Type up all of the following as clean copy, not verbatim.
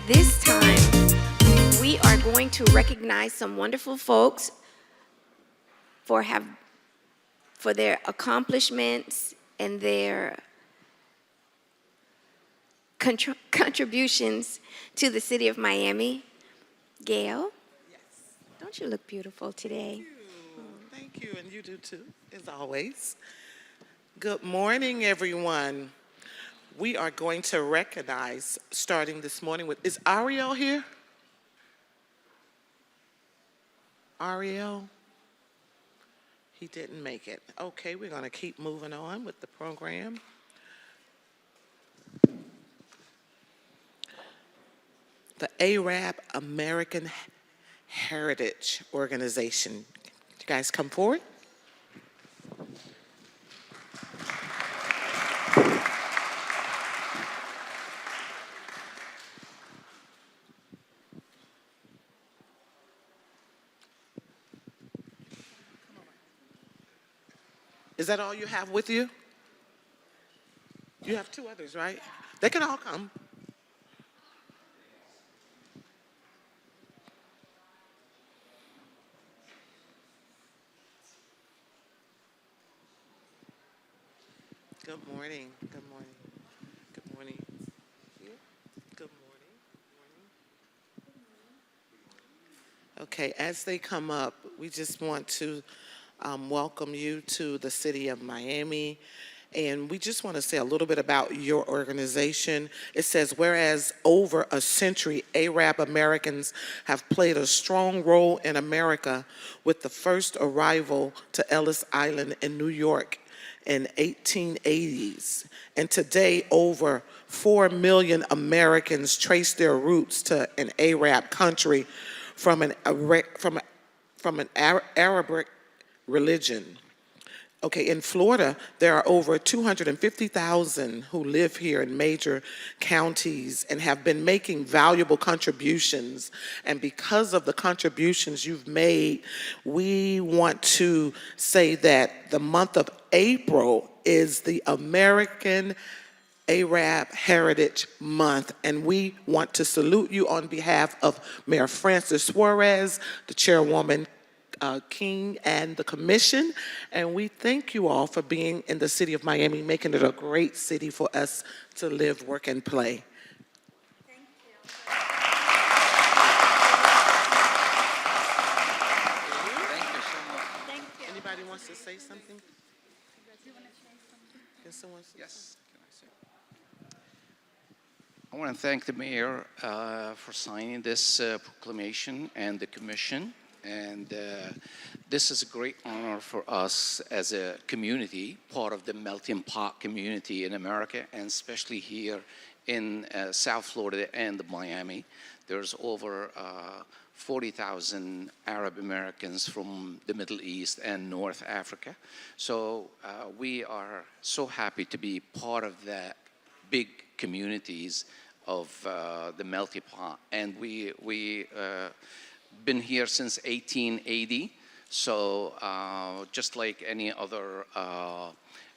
this time, we are going to recognize some wonderful folks for their accomplishments and their contributions to the city of Miami. Gail, don't you look beautiful today? Thank you, and you do too, as always. Good morning, everyone. We are going to recognize, starting this morning with, is Ariel here? Ariel? He didn't make it. Okay, we're going to keep moving on with the program. The Arab American Heritage Organization. You guys come forward. Is that all you have with you? You have two others, right? They can all come. Good morning. Good morning. Good morning. Yeah. Good morning. Okay, as they come up, we just want to welcome you to the city of Miami. And we just want to say a little bit about your organization. It says, whereas over a century, Arab Americans have played a strong role in America with the first arrival to Ellis Island in New York in 1880s. And today, over 4 million Americans trace their roots to an Arab country from an Arabic religion. Okay, in Florida, there are over 250,000 who live here in major counties and have been making valuable contributions. And because of the contributions you've made, we want to say that the month of April is the American Arab Heritage Month, and we want to salute you on behalf of Mayor Francis Suarez, the chairwoman King, and the commission. And we thank you all for being in the city of Miami, making it a great city for us to live, work, and play. Thank you. Thank you so much. Thank you. Anybody wants to say something? Can someone say Yes, can I say? I want to thank the mayor for signing this proclamation and the commission. And this is a great honor for us as a community, part of the melting pot community in America, and especially here in South Florida and Miami. There's over 40,000 Arab Americans from the Middle East and North Africa. So we are so happy to be part of that big communities of the melting pot. And we been here since 1880, so just like any other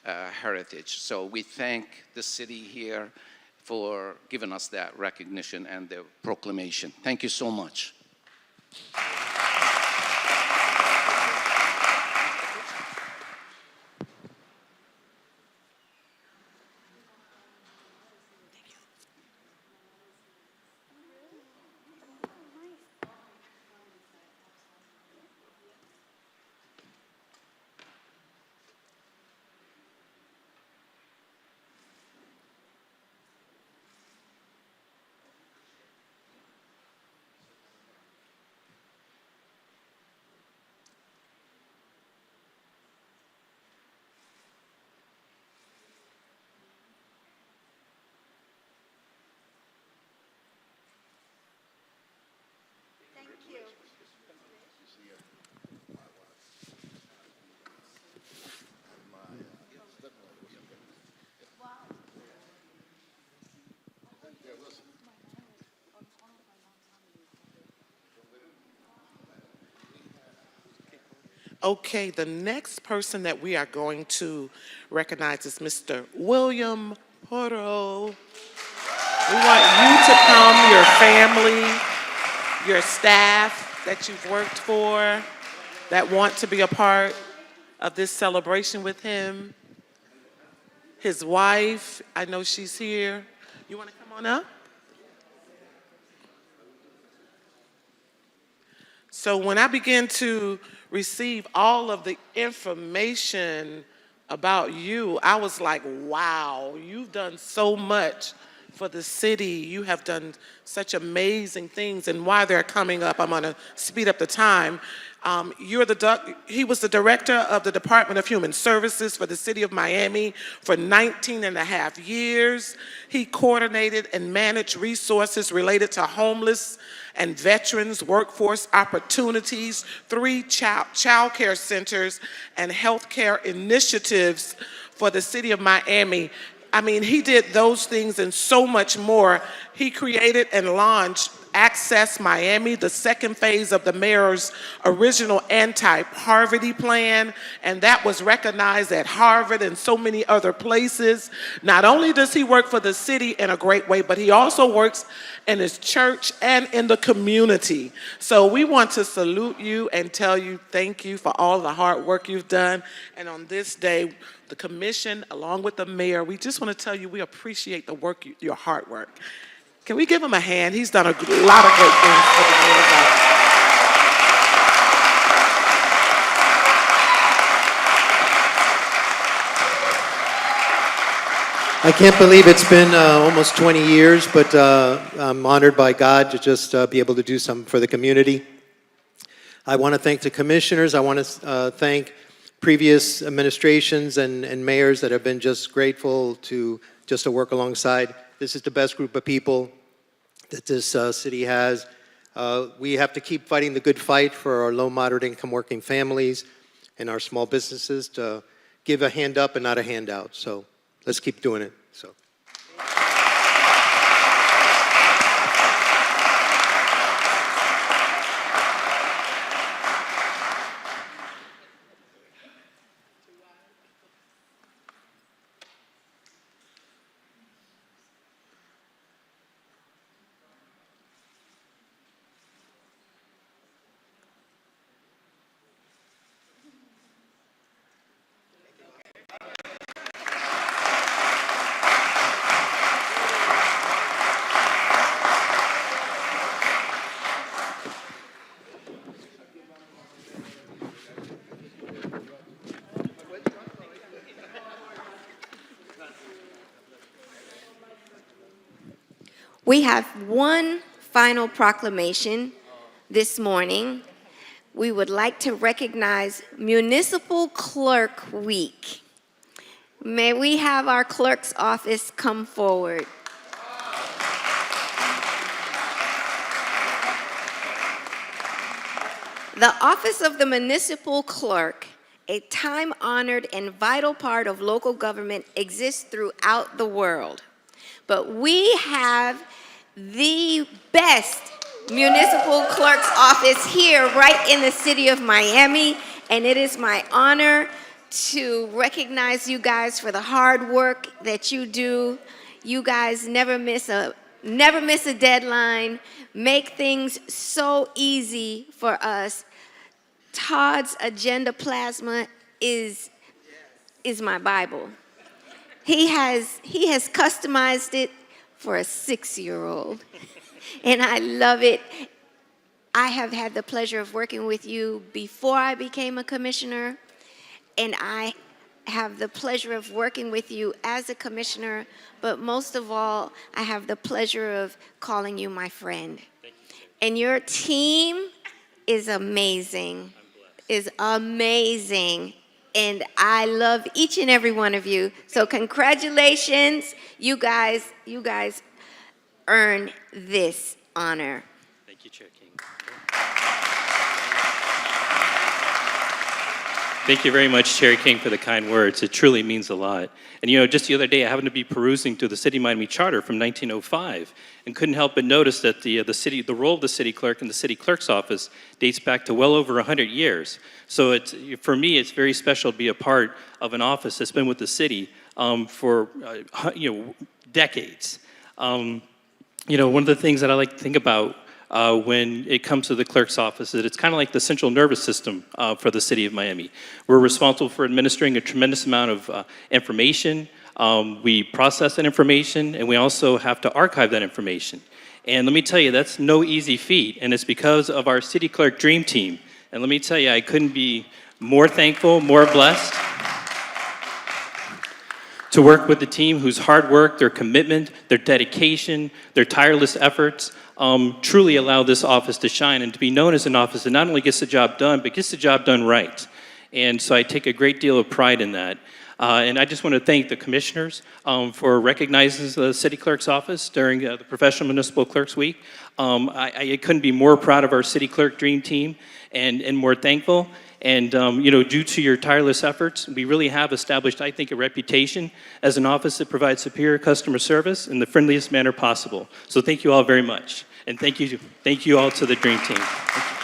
heritage. So we thank the city here for giving us that recognition and the proclamation. Thank you so much. Thank you. Okay, the next person that we are going to recognize is Mr. William Porto. We want you to come, your family, your staff that you've worked for, that want to be a part of this celebration with him. His wife, I know she's here. You want to come on up? So when I began to receive all of the information about you, I was like, wow, you've done so much for the city. You have done such amazing things. And while they're coming up, I'm going to speed up the time. He was the director of the Department of Human Services for the city of Miami for 19 and a half years. He coordinated and managed resources related to homeless and veterans workforce opportunities, 3 child care centers, and healthcare initiatives for the city of Miami. I mean, he did those things and so much more. He created and launched Access Miami, the second phase of the mayor's original anti-poverty plan, and that was recognized at Harvard and so many other places. Not only does he work for the city in a great way, but he also works in his church and in the community. So we want to salute you and tell you thank you for all the hard work you've done. And on this day, the commission, along with the mayor, we just want to tell you we appreciate the work, your hard work. Can we give him a hand? He's done a lot of great things for the mayor of God. I can't believe it's been almost 20 years, but I'm honored by God to just be able to do something for the community. I want to thank the commissioners. I want to thank previous administrations and mayors that have been just grateful to work alongside. This is the best group of people that this city has. We have to keep fighting the good fight for our low, moderate income working families and our small businesses to give a hand up and not a handout. So let's keep doing it. So. We have one final proclamation this morning. We would like to recognize Municipal Clerk Week. May we have our clerk's office come forward. The office of the municipal clerk, a time-honored and vital part of local government, exists throughout the world. But we have the best municipal clerk's office here right in the city of Miami, and it is my honor to recognize you guys for the hard work that you do. You guys never miss a deadline, make things so easy for us. Todd's agenda plasma is my Bible. He has customized it for a 6-year-old, and I love it. I have had the pleasure of working with you before I became a commissioner, and I have the pleasure of working with you as a commissioner, but most of all, I have the pleasure of calling you my friend. And your team is amazing, and I love each and every one of you. So congratulations, you guys earn this honor. Thank you, Chair King. Thank you very much, Chair King, for the kind words. It truly means a lot. And you know, just the other day, I happened to be perusing through the City of Miami Charter from 1905 and couldn't help but notice that the role of the city clerk in the city clerk's office dates back to well over 100 years. So for me, it's very special to be a part of an office that's been with the city for decades. one of the things that I like to think about when it comes to the clerk's office is that it's kind of like the central nervous system for the city of Miami. We're responsible for administering a tremendous amount of information. We process that information, and we also have to archive that information. And let me tell you, that's no easy feat, and it's because of our city clerk dream team. And let me tell you, I couldn't be more thankful, more blessed to work with the team whose hard work, their commitment, their dedication, their tireless efforts truly allow this office to shine and to be known as an office that not only gets the job done, but gets the job done right. And so I take a great deal of pride in that. And I just want to thank the commissioners for recognizing the city clerk's office during the Professional Municipal Clerks Week. I couldn't be more proud of our city clerk dream team and more thankful. And due to your tireless efforts, we really have established, I think, a reputation as an office that provides superior customer service in the friendliest manner possible. So thank you all very much. And thank you all to the dream team. Thank you.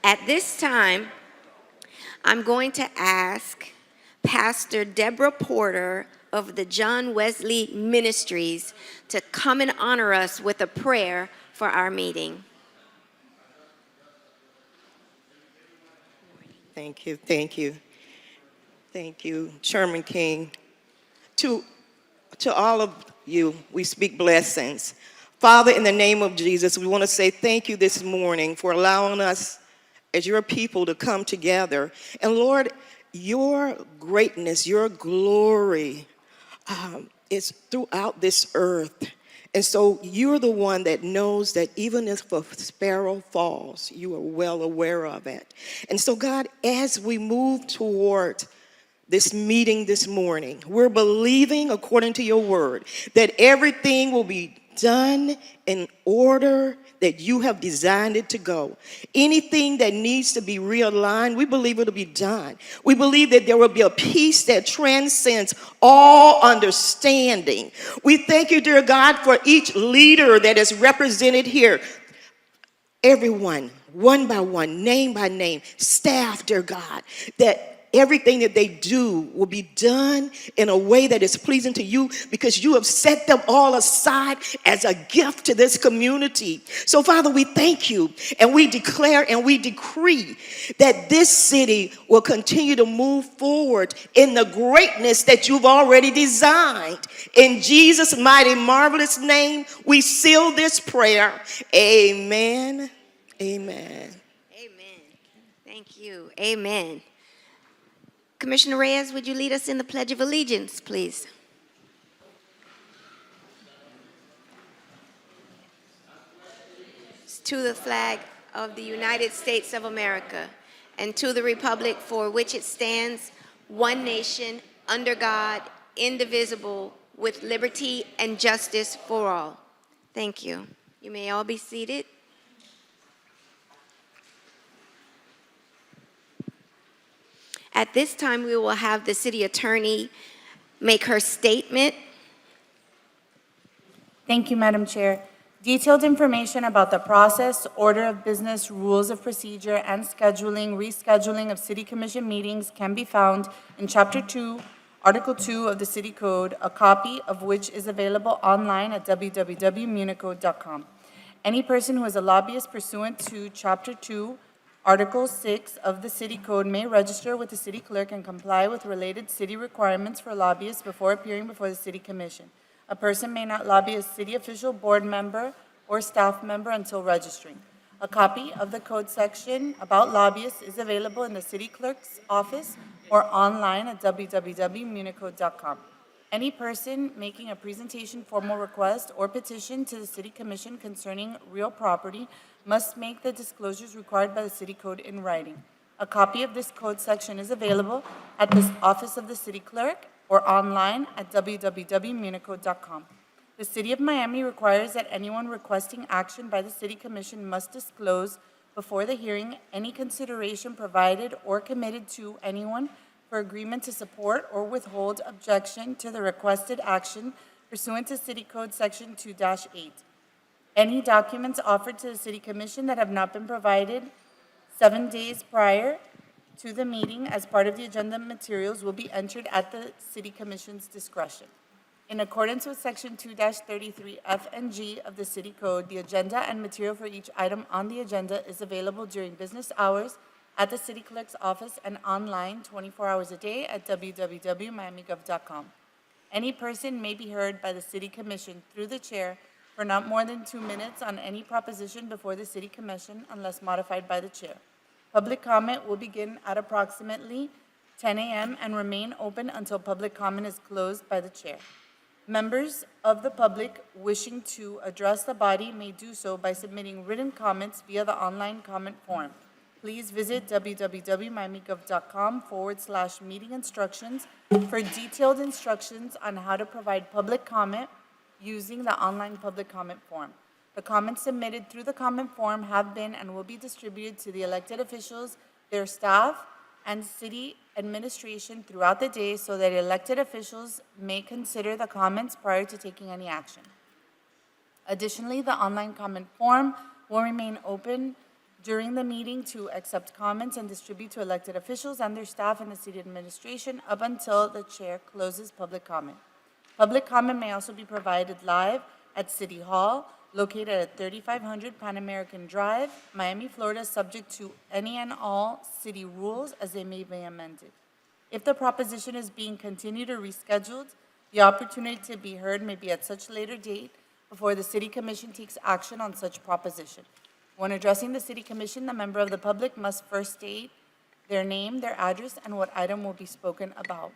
At this time, I'm going to ask Pastor Deborah Porter of the John Wesley Ministries to come and honor us with a prayer for our meeting. Thank you, thank you. Thank you, Chairman King. To all of you, we speak blessings. Father, in the name of Jesus, we want to say thank you this morning for allowing us as your people to come together. And Lord, your greatness, your glory is throughout this earth. And so you're the one that knows that even if a sparrow falls, you are well aware of it. And so God, as we move toward this meeting this morning, we're believing, according to your word, that everything will be done in order that you have designed it to go. Anything that needs to be realigned, we believe it'll be done. We believe that there will be a peace that transcends all understanding. We thank you, dear God, for each leader that is represented here. Everyone, one by one, name by name, staff, dear God, that everything that they do will be done in a way that is pleasing to you because you have set them all aside as a gift to this community. So, Father, we thank you and we declare and we decree that this city will continue to move forward in the greatness that you've already designed. In Jesus' mighty, marvelous name, we seal this prayer. Amen. Amen. Amen. Thank you. Amen. Commissioner Reyes, would you lead us in the Pledge of Allegiance, please? To the flag of the United States of America and to the republic for which it stands, one nation, under God, indivisible, with liberty and justice for all. Thank you. You may all be seated. At this time, we will have the city attorney make her statement. Thank you, Madam Chair. Detailed information about the process, order of business, rules of procedure, and rescheduling of city commission meetings can be found in Chapter 2, Article 2 of the City Code, a copy of which is available online at www.municode.com. Any person who is a lobbyist pursuant to Chapter 2 Article 6 of the City Code may register with the city clerk and comply with related city requirements for lobbyists before appearing before the City Commission. A person may not lobby a city official, board member, or staff member until registering. A copy of the code section about lobbyists is available in the city clerk's office or online at www.municode.com. Any person making a presentation, formal request, or petition to the City Commission concerning real property must make the disclosures required by the City Code in writing. A copy of this code section is available at the office of the city clerk or online at www.municode.com. The City of Miami requires that anyone requesting action by the City Commission must disclose before the hearing any consideration provided or committed to anyone for agreement to support or withhold objection to the requested action pursuant to City Code Section 2-8. Any documents offered to the City Commission that have not been provided 7 days prior to the meeting as part of the agenda materials will be entered at the City Commission's discretion. In accordance with Section 2-33F and G of the City Code, the agenda and material for each item on the agenda is available during business hours at the City Clerk's office and online 24 hours a day at www.miamigov.com. Any person may be heard by the City Commission through the chair for not more than 2 minutes on any proposition before the City Commission unless modified by the chair. Public comment will begin at approximately 10 a.m. and remain open until public comment is closed by the chair. Members of the public wishing to address the body may do so by submitting written comments via the online comment form. Please visit www.miamigov.com/meeting instructions for detailed instructions on how to provide public comment using the online public comment form. The comments submitted through the comment form have been and will be distributed to the elected officials, their staff, and city administration throughout the day so that elected officials may consider the comments prior to taking any action. Additionally, the online comment form will remain open during the meeting to accept comments and distribute to elected officials and their staff in the city administration up until the chair closes public comment. Public comment may also be provided live at City Hall, located at 3500 Pan American Drive, Miami, Florida, subject to any and all city rules as they may be amended. If the proposition is being continued or rescheduled, the opportunity to be heard may be at such later date before the City Commission takes action on such proposition. When addressing the City Commission, the member of the public must first state their name, their address, and what item will be spoken about.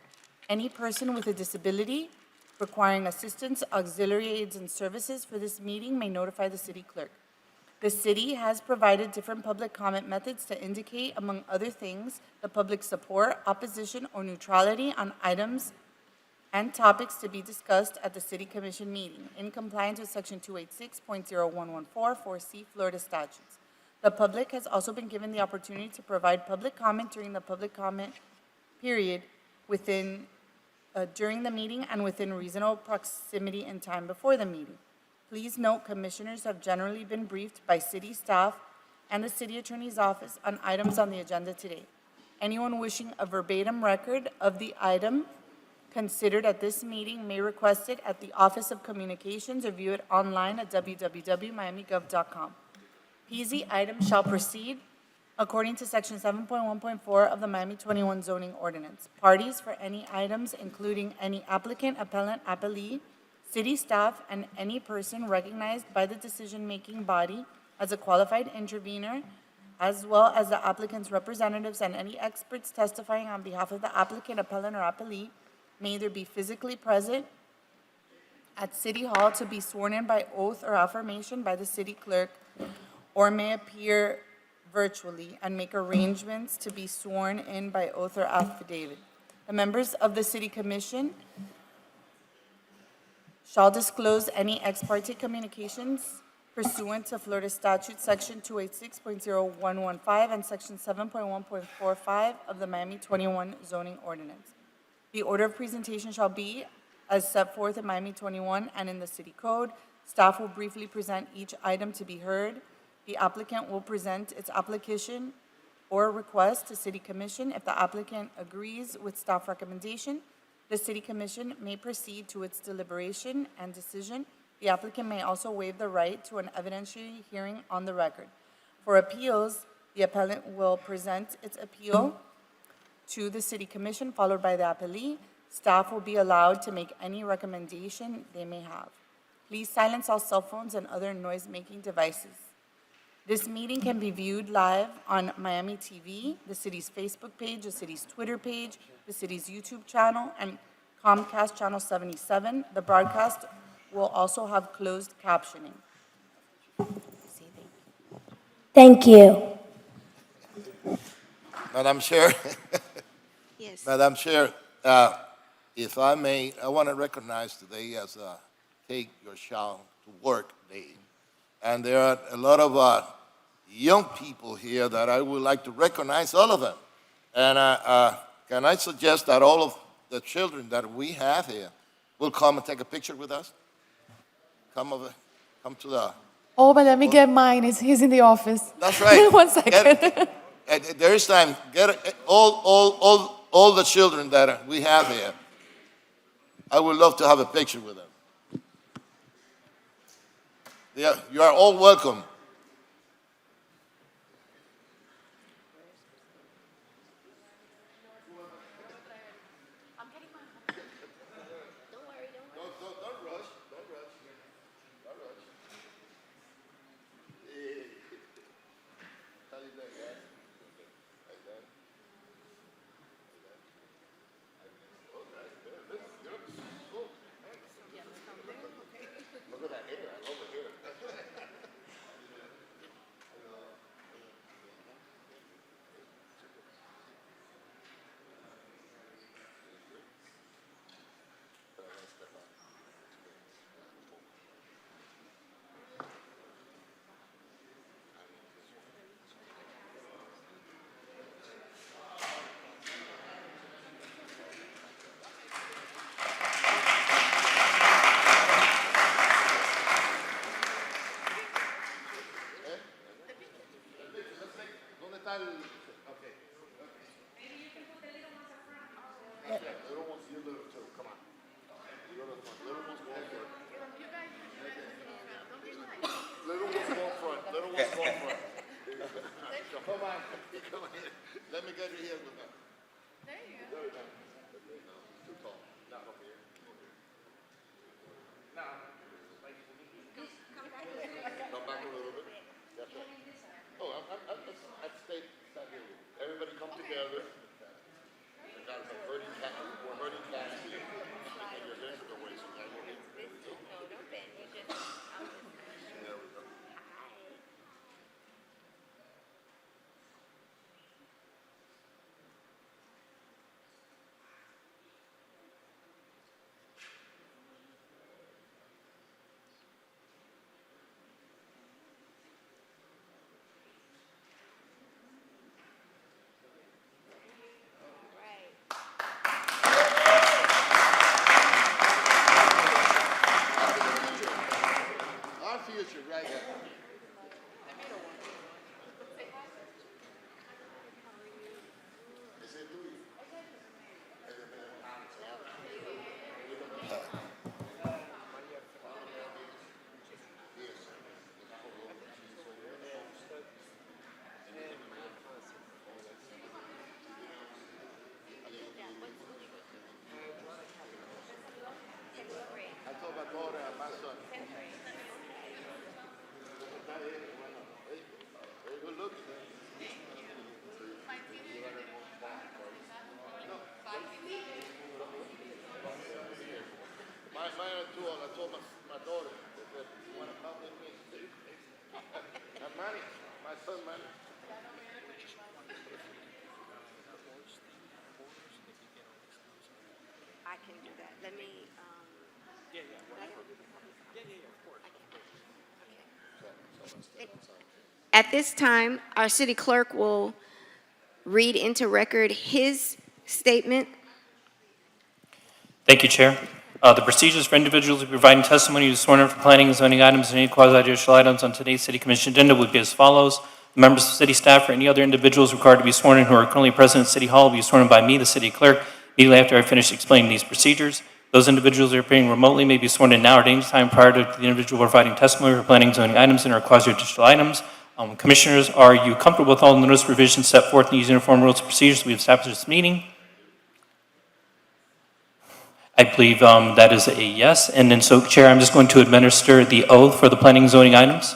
Any person with a disability requiring assistance, auxiliary aids, and services for this meeting may notify the city clerk. The city has provided different public comment methods to indicate, among other things, the public's support, opposition, or neutrality on items and topics to be discussed at the City Commission meeting in compliance with Section 286.0114 4C Florida statutes. The public has also been given the opportunity to provide public comment during the public comment period during the meeting and within reasonable proximity and time before the meeting. Please note, commissioners have generally been briefed by city staff and the city attorney's office on items on the agenda today. Anyone wishing a verbatim record of the item considered at this meeting may request it at the Office of Communications or view it online at www.miamigov.com. PZ items shall proceed according to Section 7.1.4 of the Miami 21 zoning ordinance. Parties for any items, including any applicant, appellant, appellee, city staff, and any person recognized by the decision-making body as a qualified intervener, as well as the applicant's representatives and any experts testifying on behalf of the applicant, appellant, or appellee, may either be physically present at City Hall to be sworn in by oath or affirmation by the city clerk, or may appear virtually and make arrangements to be sworn in by oath or affidavit. The members of the City Commission shall disclose any ex parte communications pursuant to Florida Statute Section 286.0115 and Section 7.1.45 of the Miami 21 zoning ordinance. The order of presentation shall be as set forth in Miami 21 and in the City Code. Staff will briefly present each item to be heard. The applicant will present its application or request to City Commission. If the applicant agrees with staff recommendation, the City Commission may proceed to its deliberation and decision. The applicant may also waive the right to an evidentiary hearing on the record. For appeals, The appellant will present its appeal to the City Commission, followed by the appellee. Staff will be allowed to make any recommendation they may have. Please silence all cell phones and other noise-making devices. This meeting can be viewed live on Miami TV, the city's Facebook page, the city's Twitter page, the city's YouTube channel, and Comcast Channel 77. The broadcast will also have closed captioning. Thank you. Madam Chair, Yes. Madam Chair, if I may, I want to recognize today as a Take Your Child to Work Day. And there are a lot of young people here that I would like to recognize, all of them. And can I suggest that all of the children that we have here will come and take a picture with us? Come over, come to the... Oh, but let me get mine. He's in the office. That's right. One second. There is time. Get all the children that we have here. I would love to have a picture with them. Yeah, you are all welcome. Let me get you here with them. There you go. Too tall. Not up here. Now, come back a little bit. That's right. Oh, I'd stay here. Everybody come together. We're hurting cats here. And your hands are away, so I won't hit you. No, don't bend. You just. There we go. Our future, right here. I told my daughter and my son. Very good looking. I told my daughter that you want to come with me. And Manny, my son Manny. I can do that. Let me. At this time, our city clerk will read into record his statement. Thank you, Chair. The procedures for individuals providing testimony who sworn in for planning and zoning items and any quasi-judicial items on today's City Commission agenda would be as follows. Members of city staff or any other individuals required to be sworn in who are currently present at City Hall will be sworn in by me, the city clerk, immediately after I finish explaining these procedures. Those individuals who are appearing remotely may be sworn in now or at any time prior to the individual providing testimony for planning and zoning items and or quasi-judicial items. Commissioners, are you comfortable with all the notice provisions set forth in these uniform rules and procedures we've established this meeting? I believe that is a yes. And then, so, Chair, I'm just going to administer the oath for the planning and zoning items.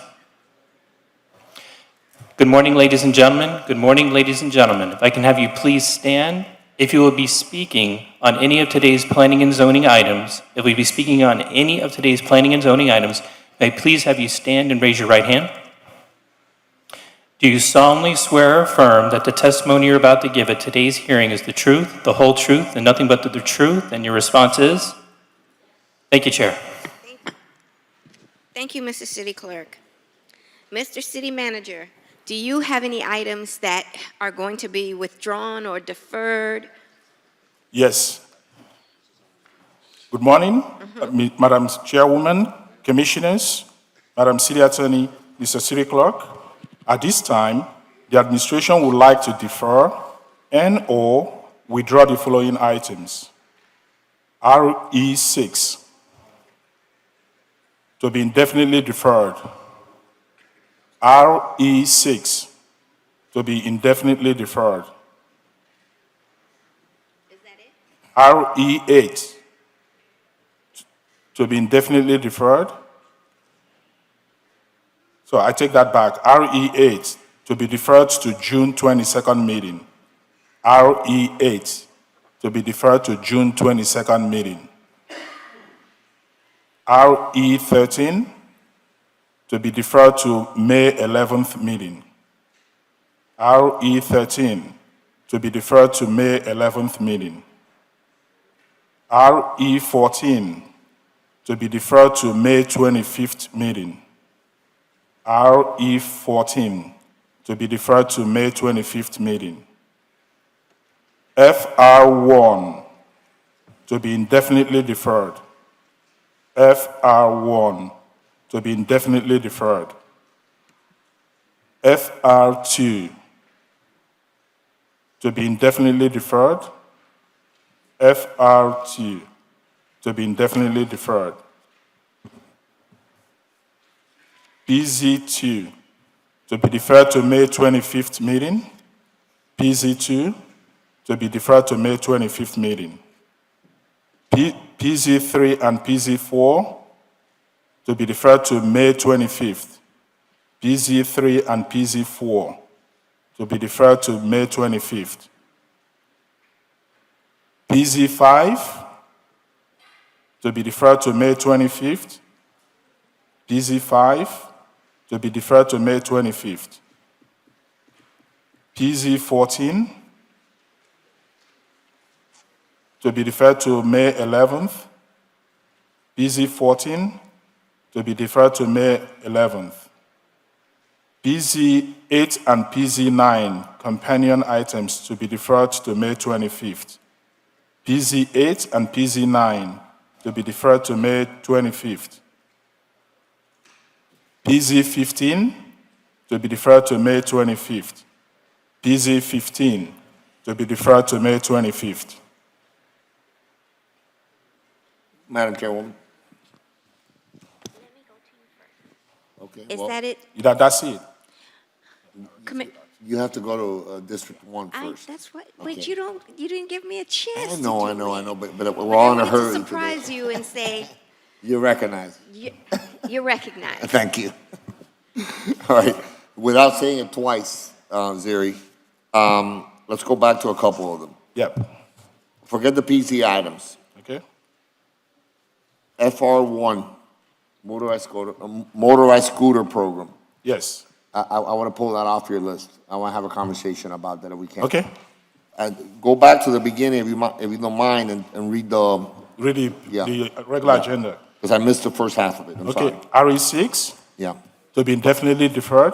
Good morning, ladies and gentlemen. Good morning, ladies and gentlemen. If I can have you please stand. If you will be speaking on any of today's planning and zoning items, may I please have you stand and raise your right hand? Do you solemnly swear or affirm that the testimony you're about to give at today's hearing is the truth, the whole truth, and nothing but the truth? And your response is? Thank you, Chair. Thank you, Mr. City Clerk. Mr. City Manager, do you have any items that are going to be withdrawn or deferred? Yes. Good morning, Madam Chairwoman, Commissioners, Madam City Attorney, Mr. City Clerk. At this time, the administration would like to defer and/or withdraw the following items. RE6 to be indefinitely deferred. RE6 to be indefinitely deferred. Is that it? RE8 to be indefinitely deferred. So I take that back. RE8 to be deferred to June 22nd meeting. RE8 to be deferred to June 22nd meeting. RE13 to be deferred to May 11th meeting. RE13 to be deferred to May 11th meeting. RE14 to be deferred to May 25th meeting. RE14 to be deferred to May 25th meeting. FR1 to be indefinitely deferred. FR1 to be indefinitely deferred. FR2 to be indefinitely deferred. FR2 to be indefinitely deferred. PZ2 to be deferred to May 25th meeting. PZ2 to be deferred to May 25th meeting. PZ3 and PZ4 to be deferred to May 25th. PZ3 and PZ4 to be deferred to May 25th. PZ5 to be deferred to May 25th. PZ5 to be deferred to May 25th. PZ14 to be deferred to May 11th. PZ14 to be deferred to May 11th. PZ8 and PZ9 companion items to be deferred to May 25th. PZ8 and PZ9 to be deferred to May 25th. PZ15 to be deferred to May 25th. PZ15 to be deferred to May 25th. Madam Chairwoman. Okay. Is well, that it? That's it. You have to go to District 1 first. That's what, Okay. but you didn't give me a chance I to know, do it. but we're all in a I wanted hurry to today. surprise you and say, You recognize. you're recognized. Thank you. All right. Without saying it twice, Ziri, let's go back to a couple of them. Yep. Forget the PC items. Okay. FR1, motorized scooter program. Yes. I want to pull that off your list. I want to have a conversation about that if we can. Okay. And go back to the beginning if you don't mind and read the, Really, Yeah. the regular Yeah. agenda. because I missed the first half of it. I'm Okay. sorry. RE6 Yeah. to be indefinitely deferred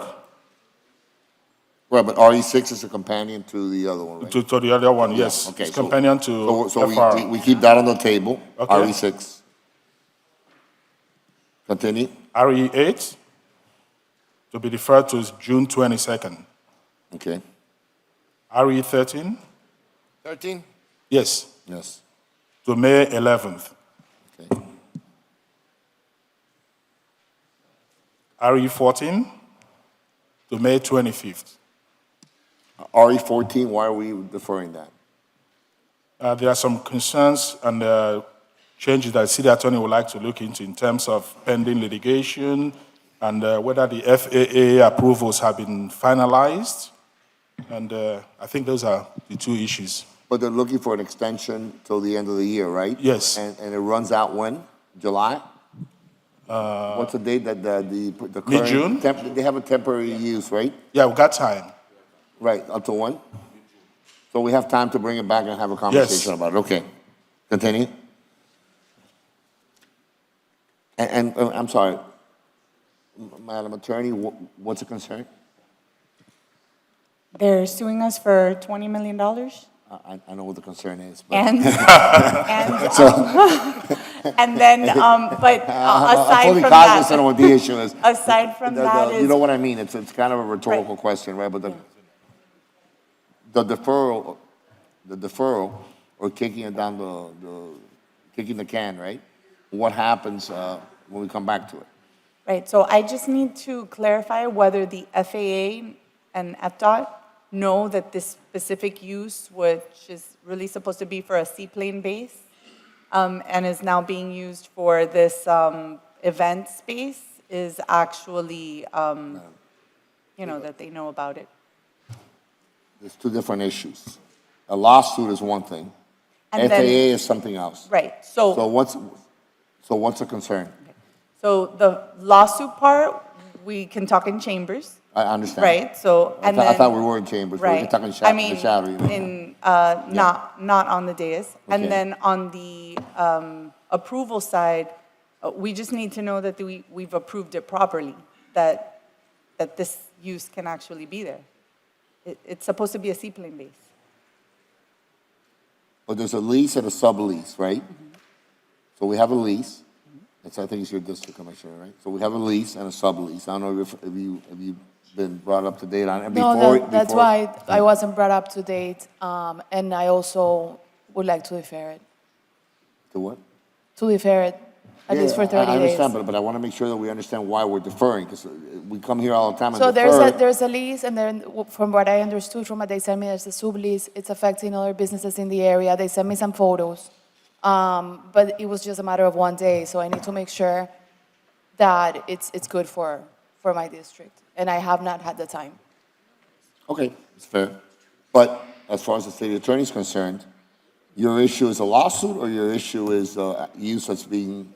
Right, but RE6 is a companion to the other one, right? to the other one. Yes. Okay, It's so- companion to So FR. we keep that on the table, Okay. RE6. Continue. RE8 to be deferred to June 22nd. Okay. RE13, 13? yes, Yes. to May 11th. Okay. RE14 to May 25th. RE14, why are we deferring that? There are some concerns and changes that the city attorney would like to look into in terms of pending litigation and whether the FAA approvals have been finalized. And I think those are the two issues. But they're looking for an extension till the end of the year, right? Yes. And it runs out when? July? What's the date that the current... Mid-June? They have a temporary use, right? Yeah, we've got time. Right, up to when? So we have time to bring it back and have a conversation about it. Okay. Continue. And I'm sorry, Madam Attorney, what's the concern? They're suing us for $20 million. I know what the concern is, but... And, and then, but I'm aside fully from cognizant of that, what the issue is. aside from that You know is, what I mean? It's kind of a rhetorical question, right? But the deferral, or kicking it down kicking the can, right? What happens when we come back to it? right, so I just need to clarify whether the FAA and FDOT know that this specific use, which is really supposed to be for a seaplane base, and is now being used for this event space, is actually, that they know about it. There's two different issues. A lawsuit is one thing. And FAA then- is something else. Right, So what's the concern? so the lawsuit part, we can talk in chambers, I understand. right? So, and then. I thought we were in chambers. We were Right. talking I mean, the shadow. You know? not on the dais. Okay. And then on the approval side, we just need to know that we've approved it properly, that this use can actually be there. It's supposed to be a seaplane base. But there's a lease and a sublease, right? So we have a lease. That's, I think it's your district, Commissioner, right? So we have a lease and a sublease. I don't know if you've been brought up to date on it. No, that's why I wasn't brought up to date, and I also would like to defer it. To what? To defer it, at least for 30 I days. understand, but I want to make sure that we understand why we're deferring, because we come here all the time and So defer. there's a lease, and then from what I understood from what they sent me, there's a sublease. It's affecting other businesses in the area. They sent me some photos, but it was just a matter of one day. So I need to make sure that it's good for my district, and I have not had the time. Okay, it's fair. But as far as the city attorney is concerned, your issue is a lawsuit, or your issue is use that's being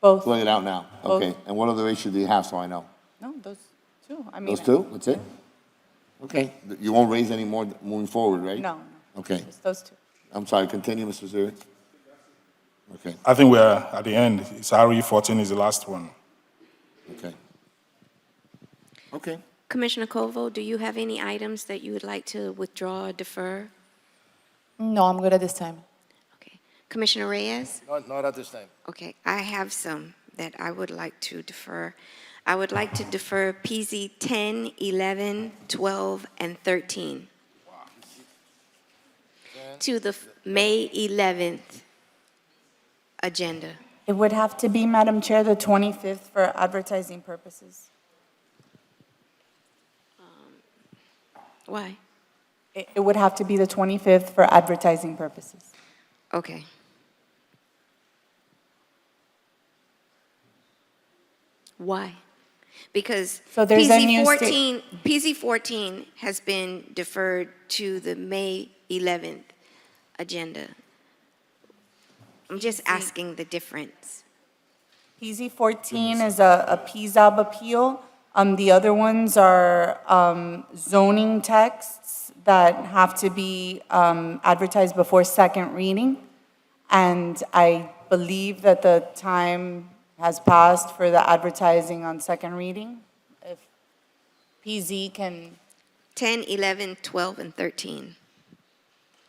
Both. played out now? Both. Okay, and what other issue do you have, so I know? No, those two. I mean. Those two? That's it? Okay. You won't raise any more moving forward, right? No, Okay. just those two. I'm sorry, continue, Mr. Zurich. Okay, I think we're at the end. It's RE14 is the last one. okay. Okay. Commissioner Kovo, do you have any items that you would like to withdraw or defer? No, I'm good at this time. Okay. Commissioner Reyes? Not at this time. Okay, I have some that I would like to defer. I would like to defer PZ 10, 11, 12, and 13 to the May 11th agenda. It would have to be, Madam Chair, the 25th for advertising purposes. Why? It would have to be the 25th for advertising purposes. Okay. Why? Because So there's a new PZ14 has been deferred to the May 11th agenda. I'm just asking the difference. PZ 14 is a PZAB appeal. The other ones are zoning texts that have to be advertised before second reading. And I believe that the time has passed for the advertising on second reading. If PZ can, 10, 11, 12, and 13.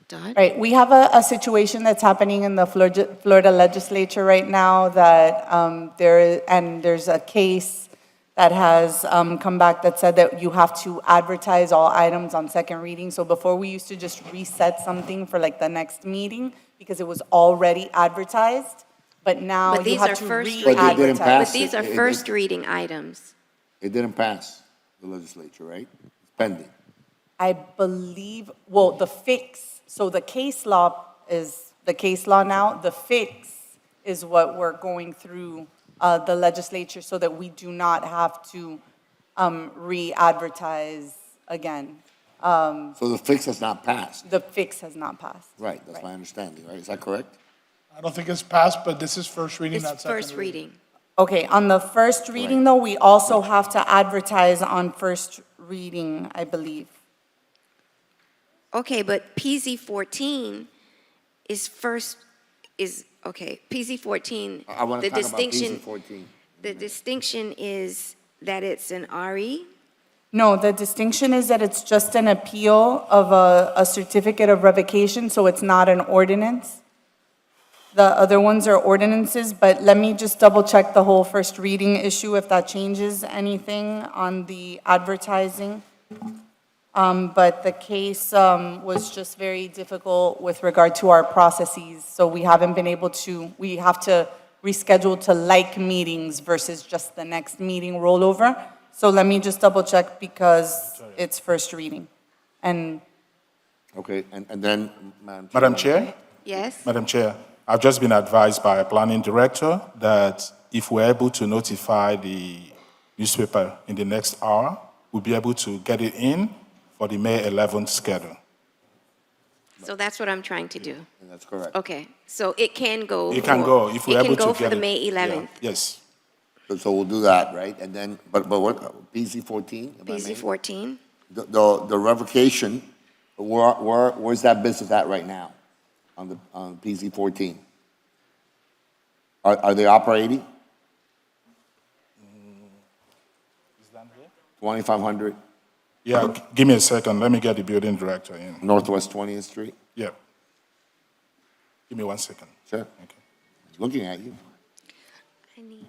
Dot? right, we have a situation that's happening in the Florida legislature right now that there's a case that has come back that said that you have to advertise all items on second reading. So before, we used to just reset something for like the next meeting because it was already advertised, but now But you these have are to first But they didn't re-advertise. pass. But these are It- first reading items. It didn't pass. the legislature, right? It's pending. I believe, well, the fix, so the case law is the case law now. The fix is what we're going through the legislature so that we do not have to re-advertise again. So the fix has not passed. The fix has not passed. Right, that's my understanding, right? Is that correct? I don't think it's passed, but this is first reading, not It's second first reading. Okay, on the first reading though, we also have to advertise on first reading, I believe. Okay, but PZ 14 is first, okay, PZ 14. I want to the talk about PZ distinction- 14. The distinction is that it's an RE? No, the distinction is that it's just an appeal of a certificate of revocation, so it's not an ordinance. The other ones are ordinances, but let me just double check the whole first reading issue if that changes anything on the advertising. But the case was just very difficult with regard to our processes, so we haven't been able to, we have to reschedule to like meetings versus just the next meeting rollover. So let me just double check because it's first reading. And Okay, and then, Madam Chair? Yes? Madam Chair, I've just been advised by a planning director that if we're able to notify the newspaper in the next hour, we'll be able to get it in for the May 11th schedule. So that's what I'm trying to do. that's correct. Okay, so it can go. It can for- go if we're able to It can go for get the it. May Yeah. 11th. Yes. So we'll do that, right? And then, but what, PZ 14? if I PZ may? 14. The revocation, where's that business at right now on PZ 14? Are they operating? 2500 Yeah, give me a second. Let me get the building director in. Northwest 20th Street? Yeah. Give me 1 second. Sure. Okay. Looking at you. I need.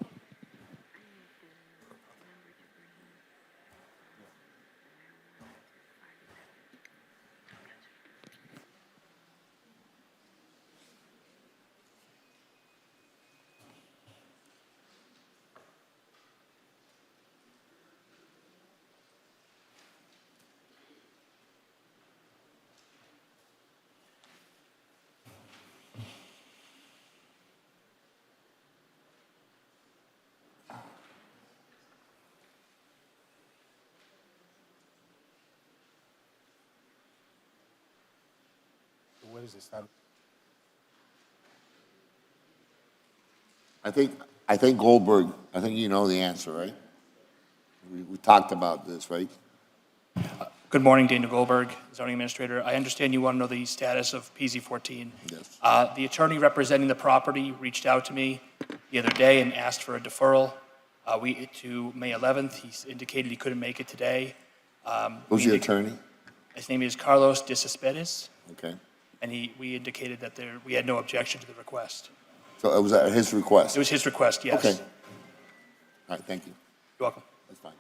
Where is this? Now? I think Goldberg, I think you know the answer, right? We talked about this, right? Good morning, Daniel Goldberg, zoning administrator. I understand you want to know the status of PZ14. Yes. The attorney representing the property reached out to me the other day and asked for a deferral to May 11th. He indicated he couldn't make it today. Who's the attorney? His name is Carlos de Cespedes, Okay. and we indicated that we had no objection to the request. So it was at his request? It was his request, yes. Okay. All right, thank you. You're welcome. That's fine.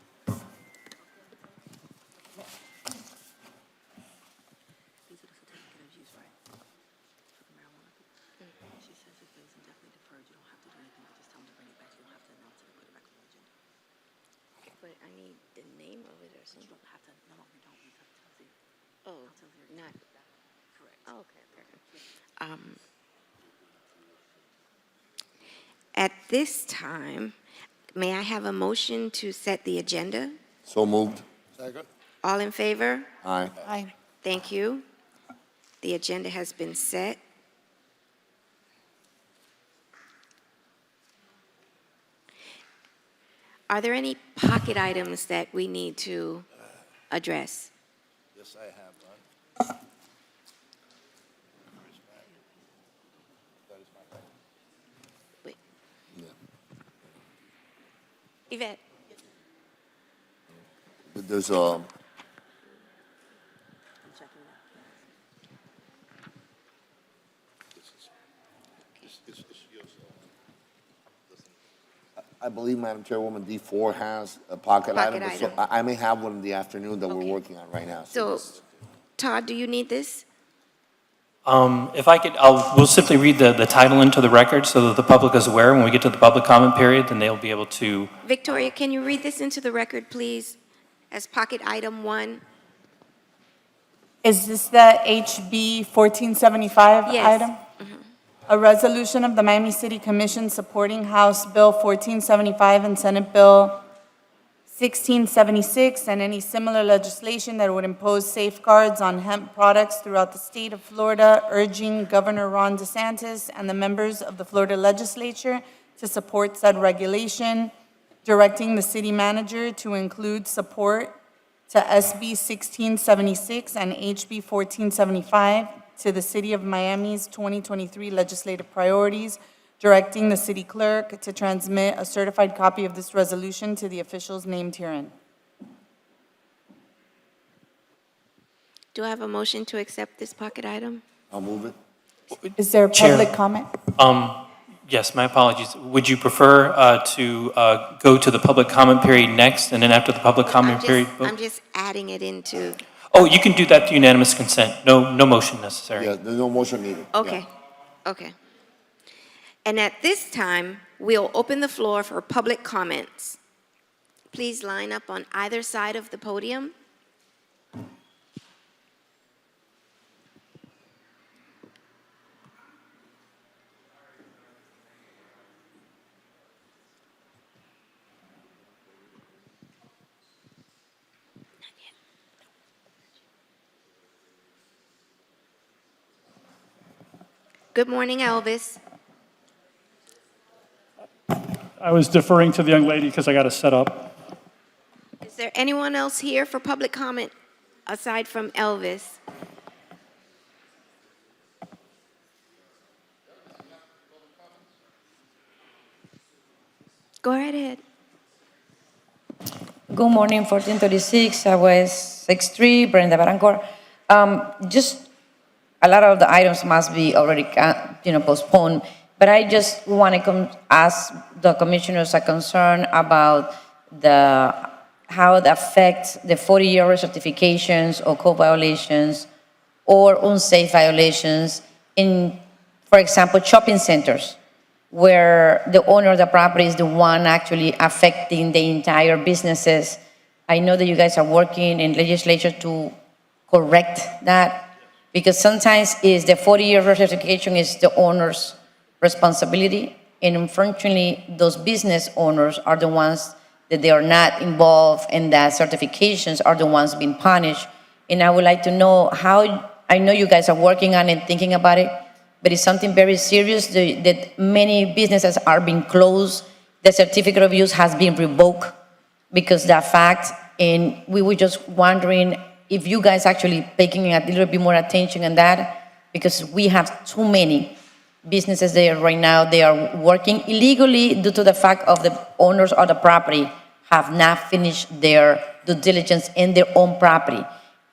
But I need the name of it or something. Oh, not. Correct. Okay. At this time, may I have a motion to set the agenda? So moved. Second. All in favor? Aye. Aye. Thank you. The agenda has been set. Are there any pocket items that we need to address? Yes, I have one. Wait. Yeah. Yvette? There's I believe, Madam Chairwoman, D4 has a pocket Pocket item. So item. I may have one in the afternoon that we're Okay. working on right now. So, Todd, do you need this? If I could, we'll simply read the title into the record so that the public is aware. When we get to the public comment period, then they'll be able to. Victoria, can you read this into the record, please? as pocket item 1. Is this the HB 1475 Yes. item? A resolution of the Miami City Commission supporting House Bill 1475 and Senate Bill 1676 and any similar legislation that would impose safeguards on hemp products throughout the state of Florida, urging Governor Ron DeSantis and the members of the Florida legislature to support said regulation, directing the city manager to include support to SB 1676 and HB 1475 to the City of Miami's 2023 legislative priorities, directing the city clerk to transmit a certified copy of this resolution to the officials named herein. Do I have a motion to accept this pocket item? I'll move it. Is there Chair. public comment? Yes, my apologies. Would you prefer to go to the public comment period next, and then after the public comment period? I'm just adding it into, Oh, you can do that to unanimous consent. No motion necessary. Yeah, there's no motion needed. Yeah. okay, okay. And at this time, we'll open the floor for public comments. Please line up on either side of the podium. Good morning, Elvis. I was deferring to the young lady because I got to set up. Is there anyone else here for public comment aside from Elvis? Go right ahead. Good morning, 1436, West 6th, Brenda Barancor. Just a lot of the items must be already, postponed, but I just want to ask the commissioners a concern about how it affects the 40-year certifications or code violations or unsafe violations in, for example, shopping centers, where the owner of the property is the one actually affecting the entire businesses. I know that you guys are working in legislature to correct that, because sometimes is the 40-year certification is the owner's responsibility, and unfortunately, those business owners are the ones that they are not involved in that certifications are the ones being punished. And I would like to know how, I know you guys are working on it, thinking about it, but it's something very serious that many businesses are being closed. The certificate of use has been revoked because of that fact. And we were just wondering if you guys actually taking a little bit more attention on that, because we have too many businesses there right now. They are working illegally due to the fact of the owners of the property have not finished their due diligence in their own property.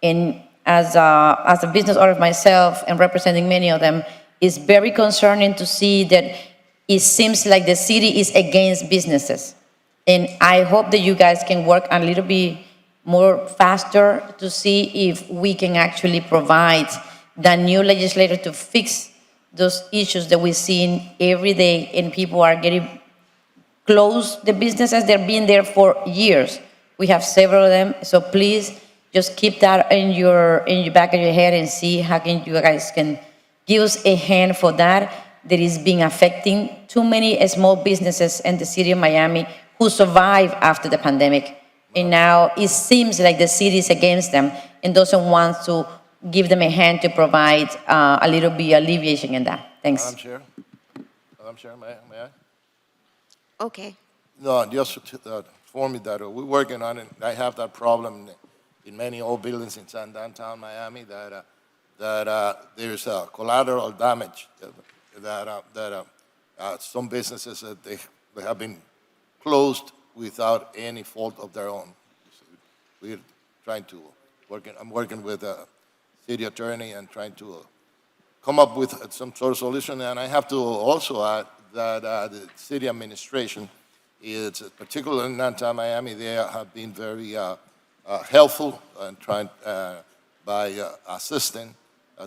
And as a business owner myself and representing many of them, it's very concerning to see that it seems like the city is against businesses. And I hope that you guys can work a little bit more faster to see if we can actually provide the new legislator to fix those issues that we're seeing every day, and people are getting close. The businesses, they're been there for years. We have several of them, so please just keep that in your back of your head and see how can you guys can give us a hand for that. That is being affecting too many small businesses in the city of Miami who survived after the pandemic. And now it seems like the city is against them and doesn't want to give them a hand to provide a little bit alleviation in that. Thanks. Madam Chair, may I? Okay. No, just to inform you that we're working on it. I have that problem in many old buildings in downtown Miami that there's collateral damage that some businesses they have been closed without any fault of their own. We're trying to I'm working with a city attorney and trying to come up with some sort of solution. And I have to also add that the city administration is, particularly in downtown Miami, they have been very helpful and trying by assisting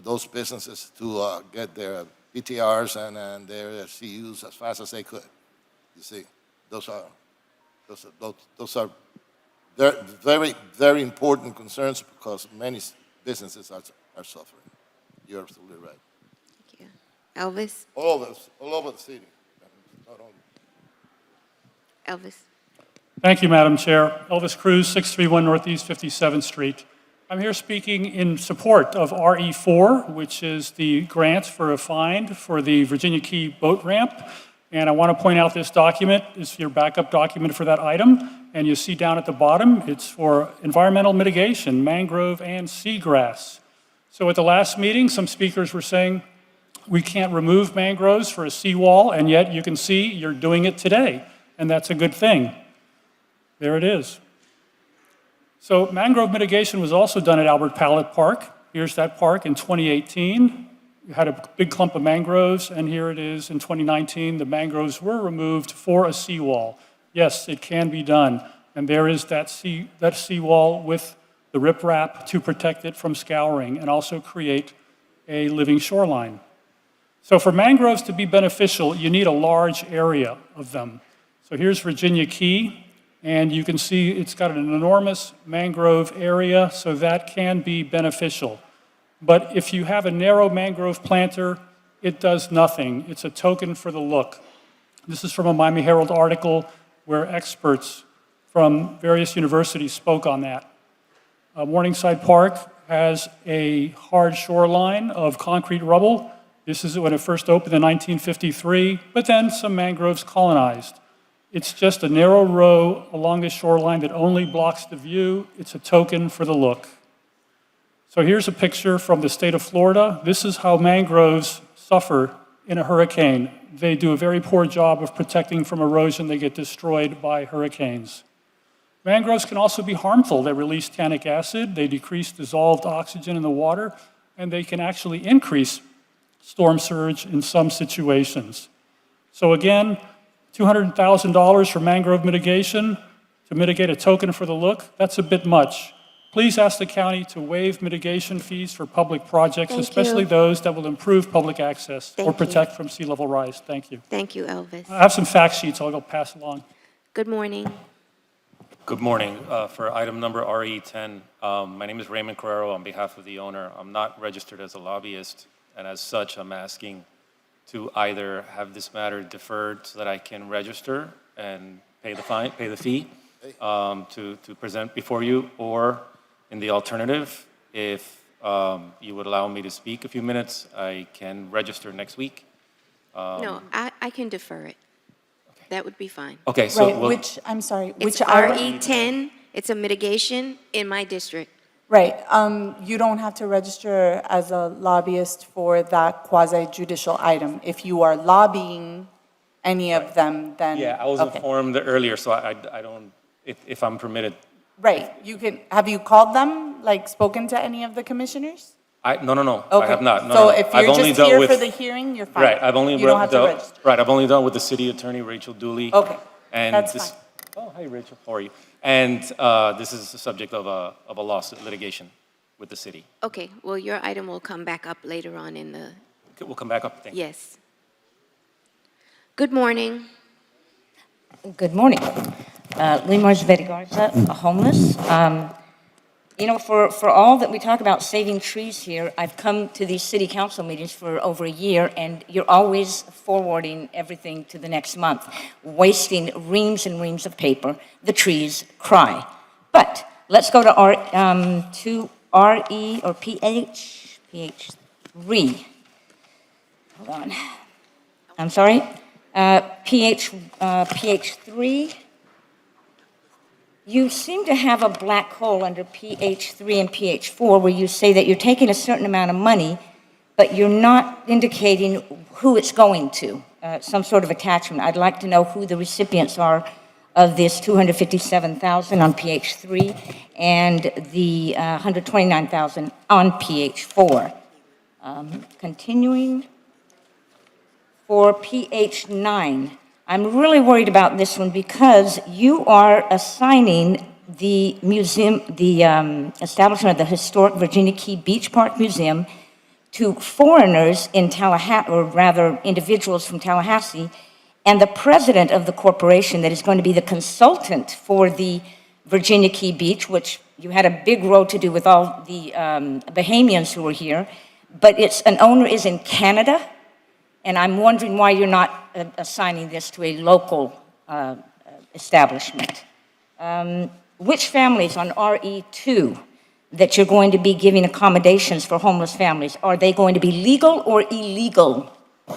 those businesses to get their PTRs and their CUs as fast as they could. You see, those are they're very, very important concerns because many businesses are suffering. You're absolutely right. Thank you. Elvis? All over the city. Not only. Elvis? Thank you, Madam Chair. Elvis Cruz, 631 Northeast 57th Street. I'm here speaking in support of RE4, which is the grant for a find for the Virginia Key boat ramp. And I want to point out this document is your backup document for that item. And you see down at the bottom, it's for environmental mitigation, mangrove and seagrass. So at the last meeting, some speakers were saying, we can't remove mangroves for a seawall, and yet you can see you're doing it today. And that's a good thing. There it is. So mangrove mitigation was also done at Albert Pallet Park. Here's that park in 2018. You had a big clump of mangroves, and here it is in 2019. The mangroves were removed for a seawall. Yes, it can be done. And there is that seawall with the riprap to protect it from scouring and also create a living shoreline. So for mangroves to be beneficial, you need a large area of them. So here's Virginia Key. And you can see it's got an enormous mangrove area, so that can be beneficial. But if you have a narrow mangrove planter, it does nothing. It's a token for the look. This is from a Miami Herald article where experts from various universities spoke on that. Morningside Park has a hard shoreline of concrete rubble. This is when it first opened in 1953, but then some mangroves colonized. It's just a narrow row along the shoreline that only blocks the view. It's a token for the look. So here's a picture from the state of Florida. This is how mangroves suffer in a hurricane. They do a very poor job of protecting from erosion. They get destroyed by hurricanes. Mangroves can also be harmful. They release tannic acid, they decrease dissolved oxygen in the water, and they can actually increase storm surge in some situations. So again, $200,000 for mangrove mitigation to mitigate a token for the look, that's a bit much. Please ask the county to waive mitigation fees for public projects, Thank especially you. those that will improve public access Thank or you. protect from sea level rise. Thank you. Thank you, Elvis. I have some fact sheets I'll go pass along. Good morning. Good morning. For item number RE10, my name is Raymond Carrero on behalf of the owner. I'm not registered as a lobbyist, and as such, I'm asking to either have this matter deferred so that I can register and pay the fine, pay the fee to present before you, or in the alternative, if you would allow me to speak a few minutes, I can register next week. No, I can defer it. That would be fine. Okay, so Right, we'll, I'm sorry, It's which hour? RE10, it's a mitigation in my district. Right, you don't have to register as a lobbyist for that quasi-judicial item. If you are lobbying any of them, then. yeah, I was okay. informed earlier, so I don't, if I'm permitted. Right, you can, have you called them, like spoken to any of the commissioners? No, I Okay. have not. No, So no. if I've you're only just dealt here with- for the hearing, you're fine. Right, I've only You don't have to dealt, register. right, I've only dealt with the city attorney, Rachel Dooley. Okay, And that's this, fine. Oh, hi, Rachel, how are you? And this is the subject of a lawsuit litigation with the city. Okay, well, your item will come back up later on in the, Okay, we'll come back up, thank you. yes. Good morning. Good morning. Limars Vergarza, homeless. You know, for all that we talk about saving trees here, I've come to these city council meetings for over a year, and you're always forwarding everything to the next month, wasting reams and reams of paper. The trees cry. But let's go to RE or PH3. Hold on. I'm sorry. PH3. You seem to have a black hole under PH3 and PH4 where you say that you're taking a certain amount of money, but you're not indicating who it's going to, some sort of attachment. I'd like to know who the recipients are of this $257,000 on PH3 and the $129,000 on PH4. Continuing for PH9. I'm really worried about this one because you are assigning the museum, the establishment of the historic Virginia Key Beach Park Museum to foreigners in Tallahassee, or rather individuals from Tallahassee, and the president of the corporation that is going to be the consultant for the Virginia Key Beach, which you had a big role to do with all the Bahamians who were here, but an owner is in Canada, and I'm wondering why you're not assigning this to a local establishment. Which families on RE2 that you're going to be giving accommodations for homeless families, are they going to be legal or illegal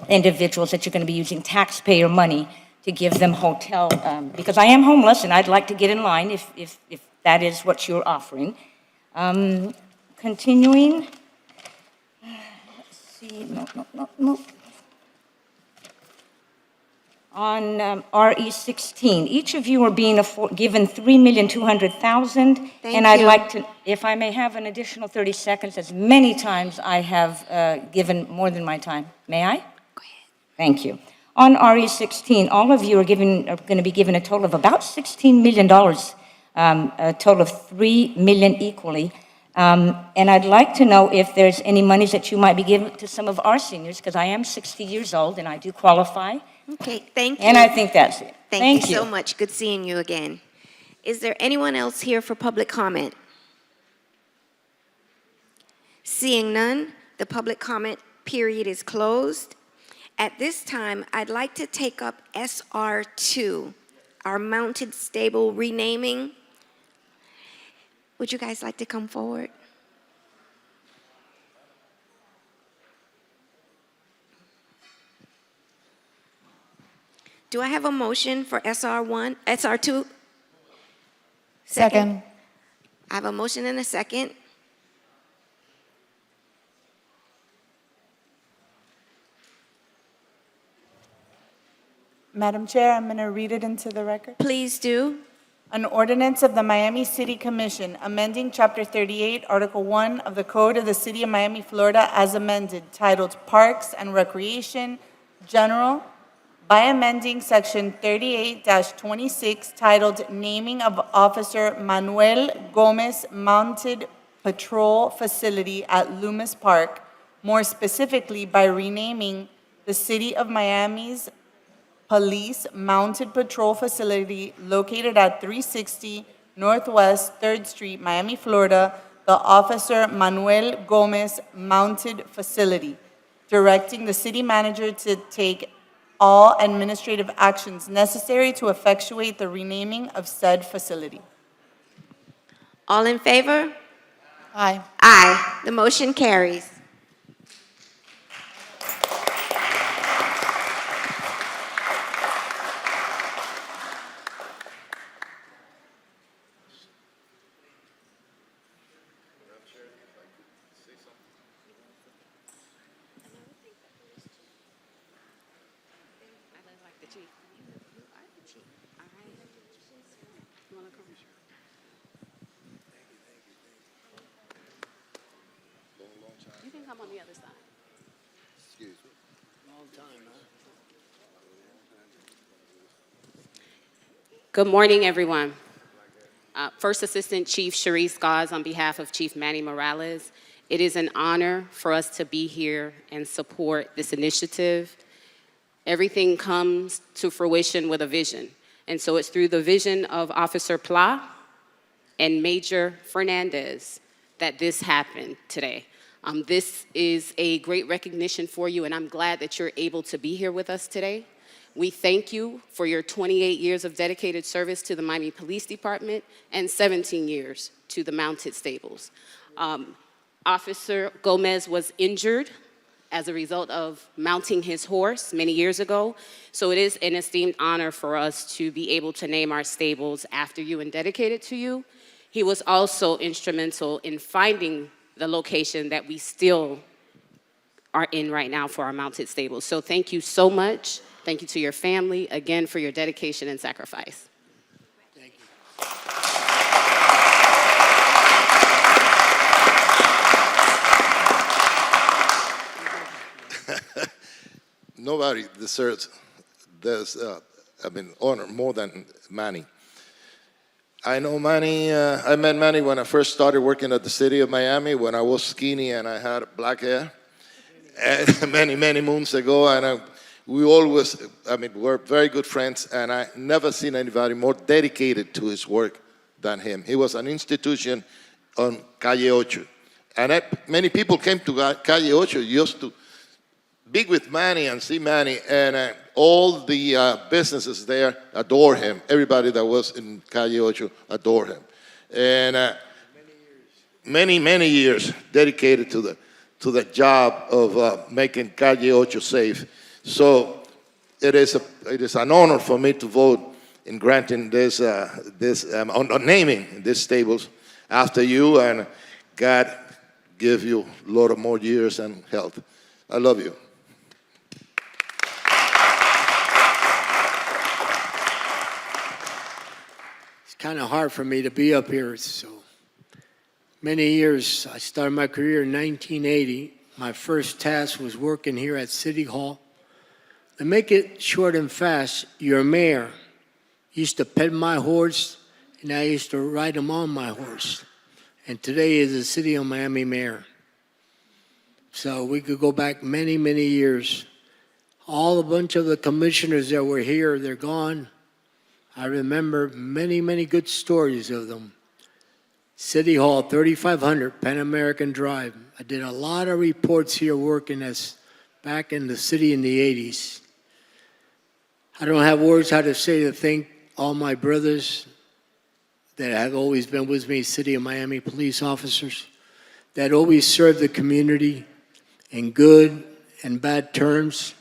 individuals that you're going to be using taxpayer money to give them hotel? Because I am homeless and I'd like to get in line if that is what you're offering. Continuing. Let's see, no. On RE16, each of you are being given $3,200,000. And I'd like to, if I may have an additional 30 seconds, as many times I have given more than my time. May I? Go ahead. Thank you. On RE16, all of you are going to be given a total of about $16 million, a total of $3 million equally. And I'd like to know if there's any monies that you might be giving to some of our seniors, because I am 60 years old and I do qualify. Okay, thank you. And I think that's it. Thank you so much. Good seeing you again. Is there anyone else here for public comment? Seeing none, the public comment period is closed. At this time, I'd like to take up SR2, our mounted stable renaming. Would you guys like to come forward? Do I have a motion for SR1, SR2? Second. I have a motion and a second. Madam Chair, I'm going to read it into the record. Please do. An ordinance of the Miami City Commission amending Chapter 38, Article 1 of the Code of the City of Miami, Florida, as amended, titled Parks and Recreation, General, by amending Section 38-26, titled Naming of Officer Manuel Gomez Mounted Patrol Facility at Loomis Park, more specifically by renaming the City of Miami's Police Mounted Patrol Facility located at 360 Northwest 3rd Street, Miami, Florida, the Officer Manuel Gomez Mounted Facility, directing the city manager to take all administrative actions necessary to effectuate the renaming of said facility. All in favor? Aye. Aye. The motion carries. You can come on the other side. Excuse me. Good morning, everyone. First Assistant Chief Sharice Gause on behalf of Chief Manny Morales. It is an honor for us to be here and support this initiative. Everything comes to fruition with a vision. And so it's through the vision of Officer Pla and Major Fernandez that this happened today. This is a great recognition for you, and I'm glad that you're able to be here with us today. We thank you for your 28 years of dedicated service to the Miami Police Department and 17 years to the Mounted Stables. Officer Gomez was injured as a result of mounting his horse many years ago, so it is an esteemed honor for us to be able to name our stables after you and dedicate it to you. He was also instrumental in finding the location that we still are in right now for our mounted stables. So thank you so much. Thank you to your family, again, for your dedication and sacrifice. Thank you. Nobody deserves this, honor more than Manny. I know Manny, I met Manny when I first started working at the city of Miami, when I was skinny and I had black hair, and many moons ago, and we always, we're very good friends, and I never seen anybody more dedicated to his work than him. He was an institution on Calle Ocho. And many people came to Calle Ocho just to be with Manny and see Manny, and all the businesses there adore him. Everybody that was in Calle Ocho adore him. And many years dedicated to the job of making Calle Ocho safe. So it is an honor for me to vote in granting on naming these stables after you, and God give you a lot of more years and health. I love you. It's kind of hard for me to be up here. So many years. I started my career in 1980. My first task was working here at City Hall. To make it short and fast, your mayor used to pet my horse, and I used to ride him on my horse. And today is the City of Miami mayor. So we could go back many years. A bunch of the commissioners that were here, they're gone. I remember many good stories of them. City Hall, 3500 Pan American Drive. I did a lot of reports here working as back in the city in the 80s. I don't have words how to say to thank all my brothers that have always been with me, City of Miami police officers, that always serve the community in good and bad terms.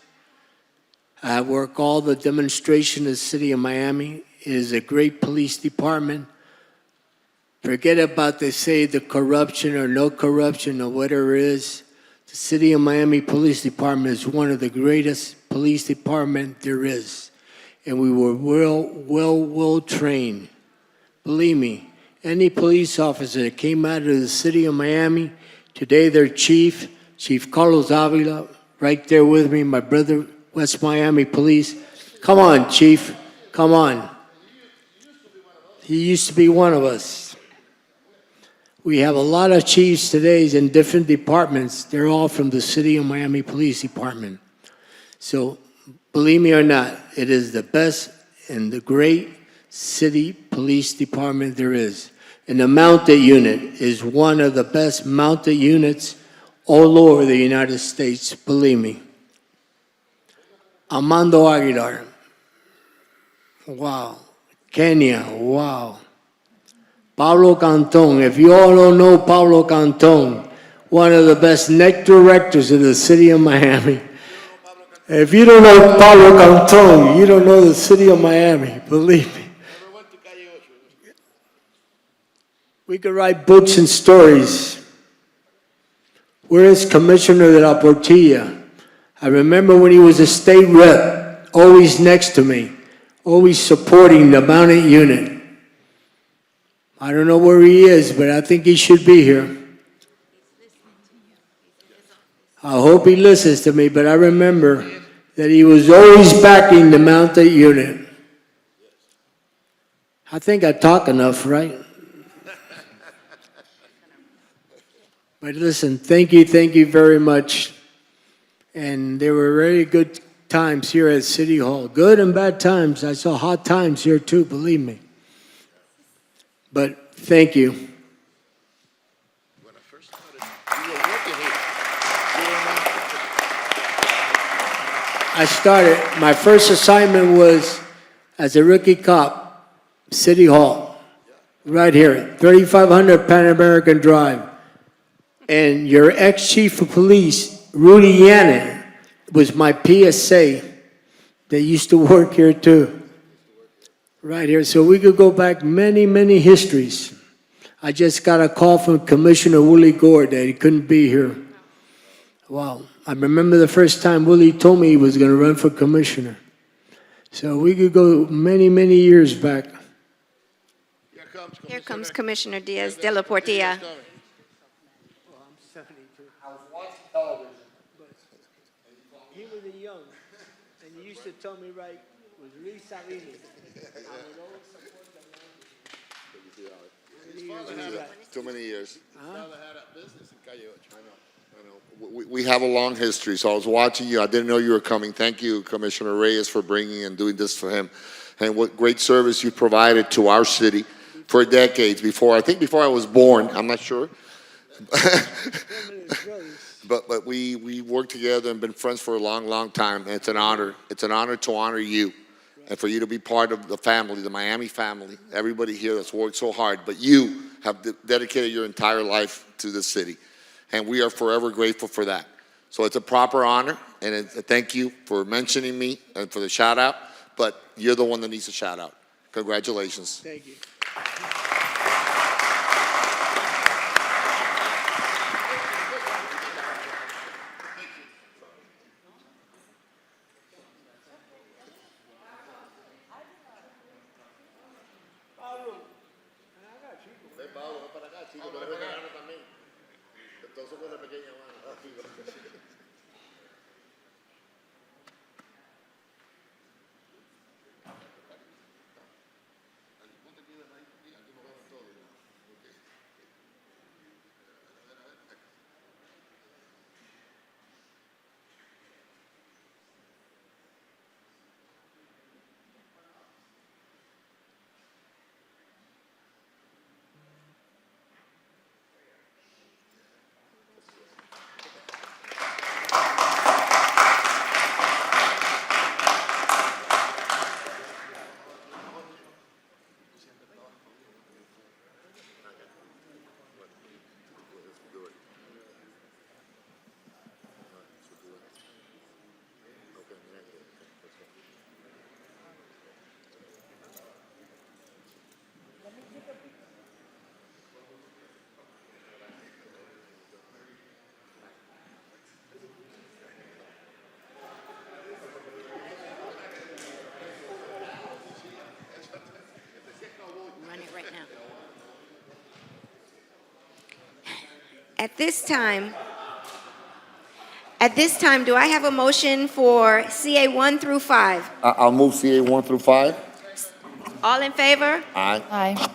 I work all the demonstration of the City of Miami. It is a great police department. Forget about they say the corruption or no corruption or whatever it is. The City of Miami Police Department is one of the greatest police departments there is. And we were well trained. Believe me, any police officer that came out of the City of Miami, today their Chief Carlos Avila, right there with me, my brother, West Miami Police. Come on, Chief, come on. He used to be one of us. We have a lot of chiefs today in different departments. They're all from the City of Miami Police Department. So, believe me or not, it is the best and the great city police department there is. And the mounted unit is one of the best mounted units all over the United States, believe me. Armando Aguilar, wow. Kenya, wow. Pablo Canton, if you all don't know Pablo Canton, one of the best neck directors of the City of Miami. If you don't know Pablo Canton, you don't know the City of Miami, believe me. We could write books and stories. Where is Commissioner de la Portilla? I remember when he was a state rep, always next to me, always supporting the mounted unit. I don't know where he is, but I think he should be here. I hope he listens to me, but I remember that he was always backing the mounted unit. I think I talk enough, right? But listen, thank you very much. And there were very good times here at City Hall. Good and bad times. I saw hot times here too, believe me. But thank you. I started, my first assignment was as a rookie cop, City Hall, right here, 3500 Pan American Drive. And your ex-chief of police, Rudy Yannon, was my PSA that used to work here too. Right here, so we could go back many histories. I just got a call from Commissioner Willie Gore that he couldn't be here. Wow, I remember the first time Willie told me he was gonna run for commissioner. So we could go many years back. Here comes Commissioner Diaz de la Portilla. He was a young, and he used to tell me, right, was Luis Savini. Too many years. We have a long history, so I was watching you. I didn't know you were coming. Thank you, Commissioner Reyes, for bringing and doing this for him. And what great service you provided to our city for decades, before I was born, I'm not sure. But we worked together and been friends for a long, long time, and it's an honor. It's an honor to honor you and for you to be part of the family, the Miami family, everybody here that's worked so hard, but you have dedicated your entire life to this city, and we are forever grateful for that. So it's a proper honor, and thank you for mentioning me and for the shout out, but you're the one that needs a shout out. Congratulations. Thank you. Run it right now. At this time, do I have a motion for CA 1 through 5? I'll move CA 1 through 5. All in favor? Aye. Aye.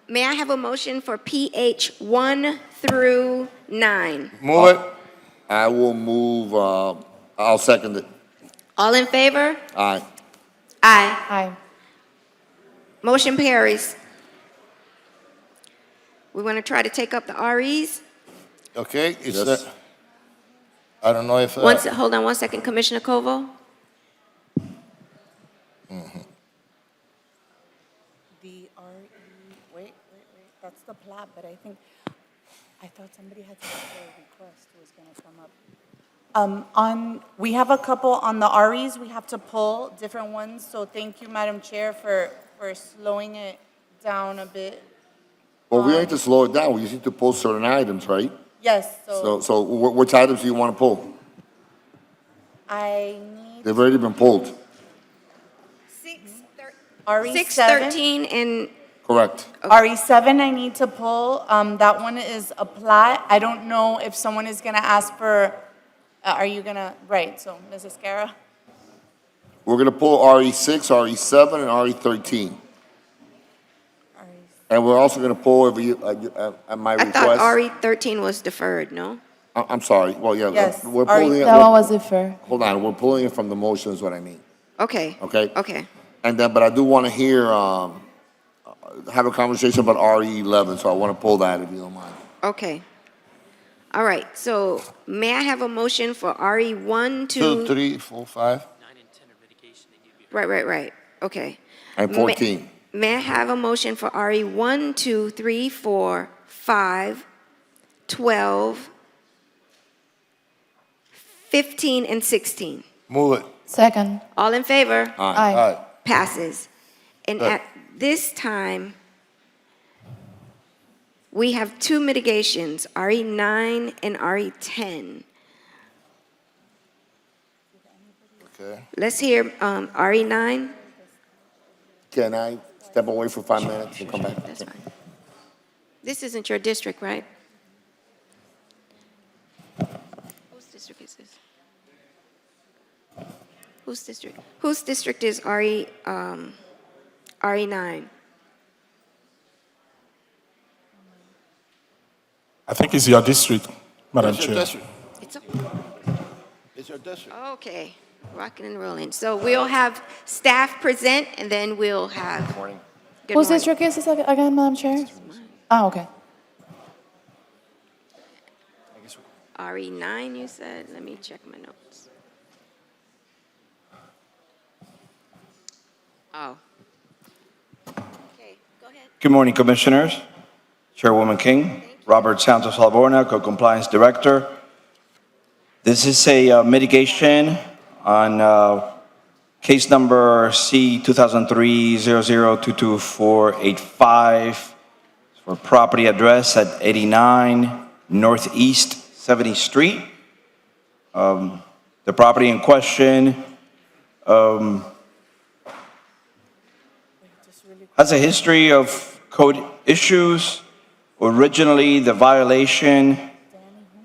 May I have a motion for PH 1 through 9? Move it. I will move, I'll second it. All in favor? Aye. Aye. Aye. Motion carries. We want to try to take up the REs. Okay, is Yes. that, I don't know if. Hold on one second, Commissioner Koval. The RE, wait, that's the plat, but I thought somebody had to make a request who was going to come up. We have a couple on the REs, we have to pull different ones, so thank you, Madam Chair, for slowing it down a bit. Well, we don't need to slow it down. We just need to pull certain items, right? Yes, So which items do you want to pull? I need They've already been pulled. RE7. 613 and Correct. RE7 I need to pull, that one is a plat. I don't know if someone is gonna ask for, are you gonna, right, so Mrs. Cara? We're going to pull RE6, RE7, and RE13. And we're also going to pull at my I request. thought RE 13 was deferred, no? I'm sorry. Well, yeah. Yes, We're pulling it. That one was deferred. Hold on. We're pulling it from the motion is what I mean. Okay. Okay? Okay. And then, but I do want to hear, have a conversation about RE11, so I want to pull that if you don't mind. Okay. All right, so may I have a motion for RE 1, 2, 3, 4, 5. Right. Okay. And 14. May I have a motion for RE 1, 2, 3, 4, 5, 12, 15, and 16? Move it. Second. All in favor? Aye. Aye. Passes. And Good. at this time, we have two mitigations, RE 9 and RE 10. Okay. Let's hear RE 9. Can I step away for 5 minutes and come back? That's fine. This isn't your district, right? Whose district is this? Whose district? Whose district is RE 9? I think it's your district, Madam It's your Chair. district. It's It's your district. okay. Rocking and rolling. So we'll have staff present, and then we'll have. Morning. Good Whose morning. district is this again, Madam Chair? Ah, okay. RE9, you said? Let me check my notes. Oh. Okay, go ahead. Good morning, Commissioners. Chairwoman King, Robert Santos Alborna, Co-Compliance Director. This is a mitigation on case number C 2003-0022-485 for property address at 89 Northeast 70th Street. The property in question has a history of code issues. Originally, the violation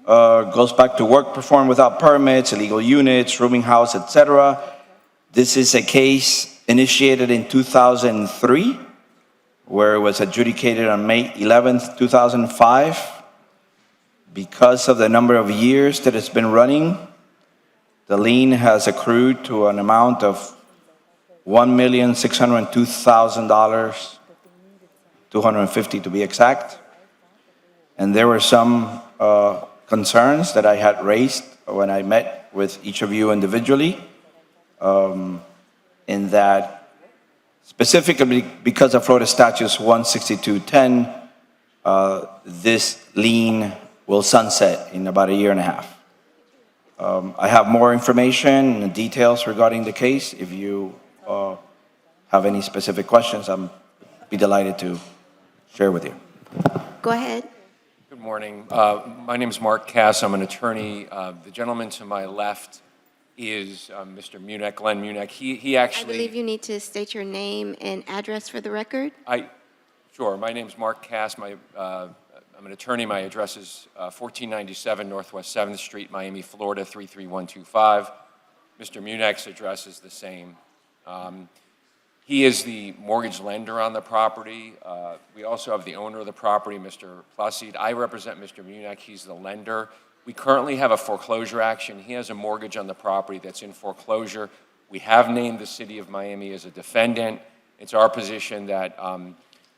goes back to work performed without permits, illegal units, rooming house, etc. This is a case initiated in 2003, where it was adjudicated on May 11th, 2005. Because of the number of years that it's been running, the lien has accrued to an amount of $1,602,000, $250 to be exact. And there were some concerns that I had raised when I met with each of you individually, in that specifically because of Florida Statutes 16210, this lien will sunset in about a year and a half. I have more information and details regarding the case. If you have any specific questions, I'd be delighted to share with you. Go ahead. Good morning. My name is Mark Cass. I'm an attorney. The gentleman to my left is Mr. Munich, Glenn Munich. He I actually... believe you need to state your name and address for the record. Sure. My name is Mark Cass. I'm an attorney. My address is 1497 Northwest 7th Street, Miami, Florida, 33125. Mr. Munich's address is the same. He is the mortgage lender on the property. We also have the owner of the property, Mr. Placide. I represent Mr. Munich. He's the lender. We currently have a foreclosure action. He has a mortgage on the property that's in foreclosure. We have named the city of Miami as a defendant. It's our position that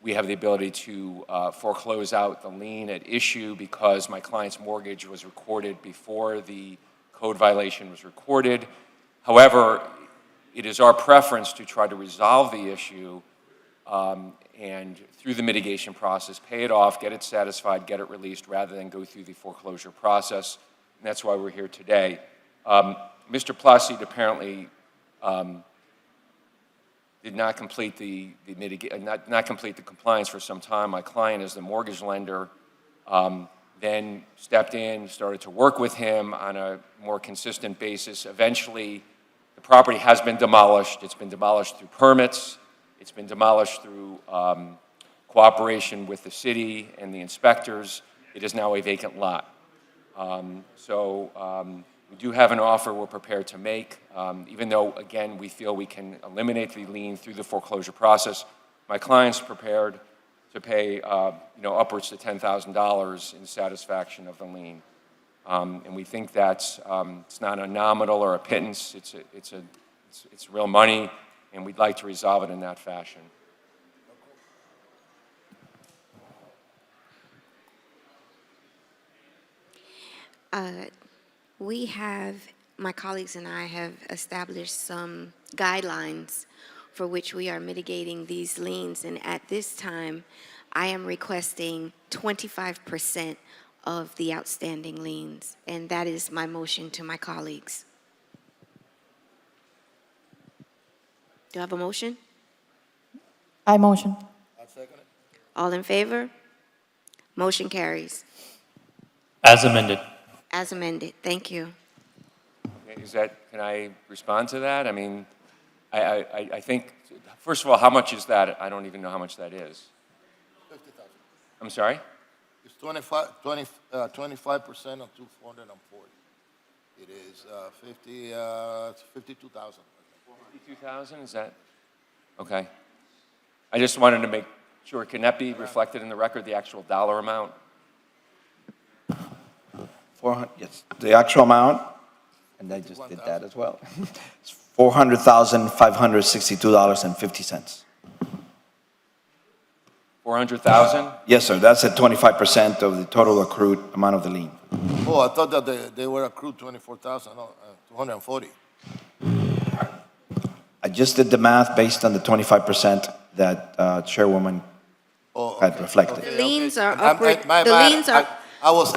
we have the ability to foreclose out the lien at issue because my client's mortgage was recorded before the code violation was recorded. However, it is our preference to try to resolve the issue and through the mitigation process, pay it off, get it satisfied, get it released, rather than go through the foreclosure process. And that's why we're here today. Mr. Placide apparently did not complete not complete the compliance for some time. My client, as the mortgage lender, then stepped in, started to work with him on a more consistent basis. Eventually, the property has been demolished. It's been demolished through permits. It's been demolished through cooperation with the city and the inspectors. It is now a vacant lot. We do have an offer we're prepared to make, even though, again, we feel we can eliminate the lien through the foreclosure process. My client's prepared to pay upwards to $10,000 in satisfaction of the lien. And we think that's it's not a nominal or a pittance. It's real money, and we'd like to resolve it in that fashion. My colleagues and I have established some guidelines for which we are mitigating these liens, and at this time, I am requesting 25% of the outstanding liens, and that is my motion to my colleagues. Do I have a motion? I motion. All in favor? Motion carries. As amended. As amended. Thank you. Can I respond to that? I mean, I think, first of all, how much is that? I don't even know how much that is. 50,000. I'm sorry? It's 25% of 240. It is 52,000. 52,000, is that? Okay. I just wanted to make sure, can that be reflected in the record, the actual dollar amount? Yes, the actual amount and I just did that as well. It's $400,562.50. 400,000? Yes, sir, that's at 25% of the total accrued amount of the lien. Oh, I thought that they were accrued 24,240. I just did the math based on the 25% that Chairwoman had reflected. The liens are I'm- upward, my the bad. liens are, I was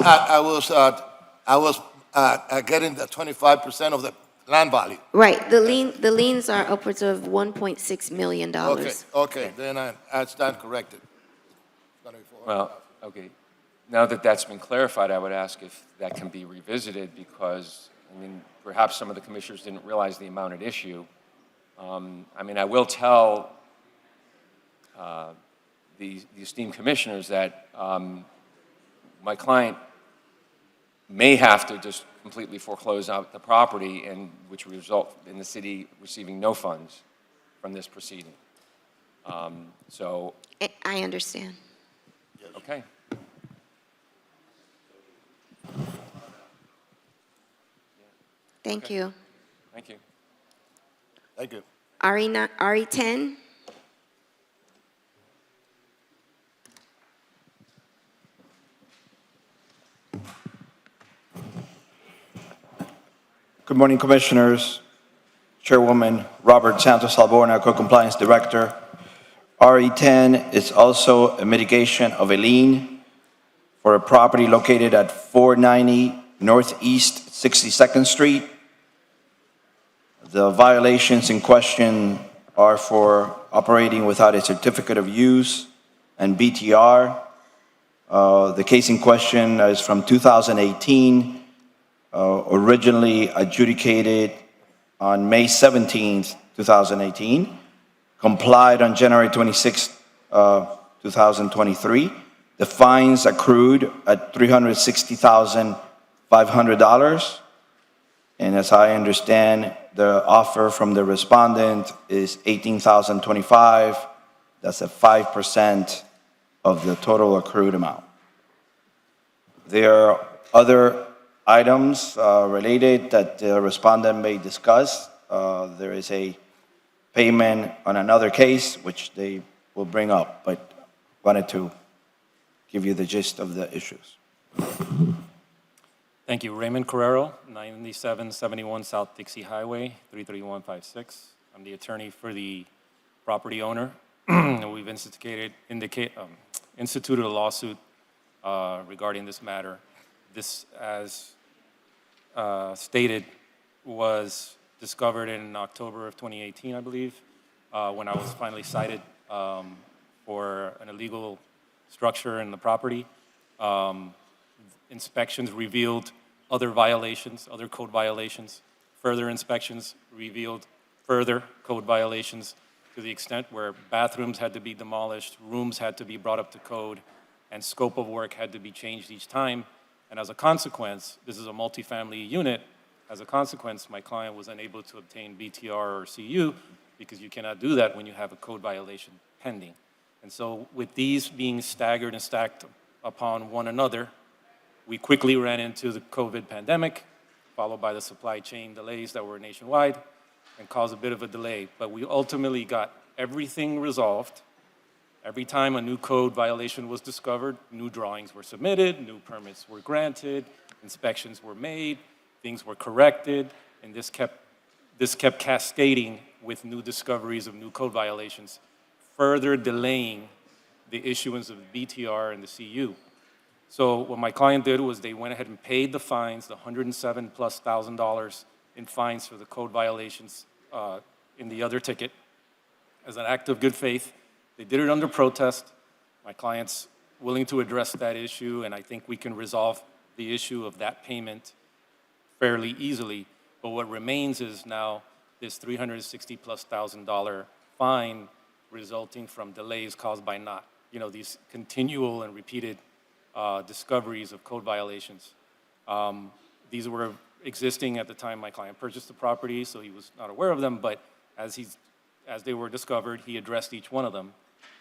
getting the 25% of the land value. right, the liens are upwards of $1.6 million. Okay, then I stand corrected. Well, okay. Now that that's been clarified, I would ask if that can be revisited because, I mean, perhaps some of the commissioners didn't realize the amount at issue. I mean, I will tell the esteemed commissioners that my client may have to just completely foreclose out the property, and which would result in the city receiving no funds from this proceeding. So, I understand. okay. Thank you. Thank you. Thank you. RE10? Good morning, Commissioners, Chairwoman Robert Santos Alborna, Co-Compliance Director. RE10 is also a mitigation of a lien for a property located at 490 Northeast 62nd Street. The violations in question are for operating without a certificate of use and BTR. The case in question is from 2018. Originally adjudicated on May 17th, 2018, complied on January 26th, 2023. The fines accrued at $360,500. And as I understand, the offer from the respondent is $18,025. That's a 5% of the total accrued amount. There are other items related that the respondent may discuss. There is a payment on another case, which they will bring up, but wanted to give you the gist of the issues. Thank you. Raymond Carrero, 9771 South Dixie Highway, 33156. I'm the attorney for the property owner. We've instituted a lawsuit regarding this matter. This, as stated, was discovered in October of 2018, I believe, when I was finally cited for an illegal structure in the property. Inspections revealed other violations, other code violations. Further inspections revealed further code violations to the extent where bathrooms had to be demolished, rooms had to be brought up to code, and scope of work had to be changed each time. And as a consequence, this is a multifamily unit. As a consequence, my client was unable to obtain BTR or CU because you cannot do that when you have a code violation pending. And so with these being staggered and stacked upon one another, we quickly ran into the COVID pandemic, followed by the supply chain delays that were nationwide and caused a bit of a delay. But we ultimately got everything resolved. Every time a new code violation was discovered, new drawings were submitted, new permits were granted, inspections were made, things were corrected, and this kept cascading with new discoveries of new code violations, further delaying the issuance of the BTR and the CU. So what my client did was they went ahead and paid the fines, the $107,000+ in fines for the code violations in the other ticket as an act of good faith. They did it under protest. My client's willing to address that issue, and I think we can resolve the issue of that payment fairly easily. But what remains is now this $360,000+ fine resulting from delays caused by these continual and repeated discoveries of code violations. These were existing at the time my client purchased the property, so he was not aware of them, but as they were discovered, he addressed each one of them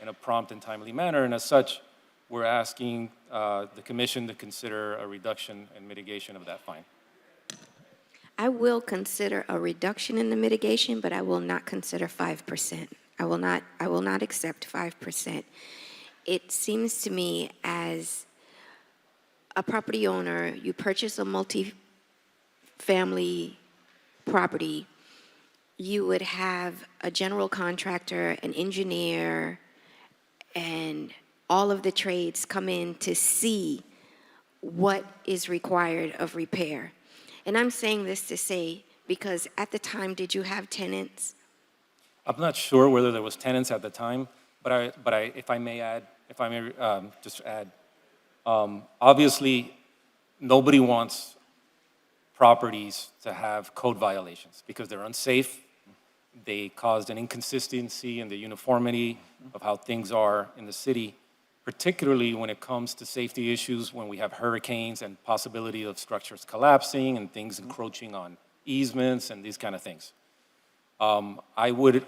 in a prompt and timely manner, and as such, we're asking the commission to consider a reduction and mitigation of that fine. I will consider a reduction in the mitigation, but I will not consider 5%. I will not accept 5%. It seems to me as a property owner, you purchase a multi-family property, you would have a general contractor, an engineer, and all of the trades come in to see what is required of repair. And I'm saying this to say, because at the time, did you have tenants? I'm not sure whether there was tenants at the time, but if I may just add, obviously, nobody wants properties to have code violations because they're unsafe. They caused an inconsistency in the uniformity of how things are in the city, particularly when it comes to safety issues, when we have hurricanes and possibility of structures collapsing and things encroaching on easements and these kind of things. I would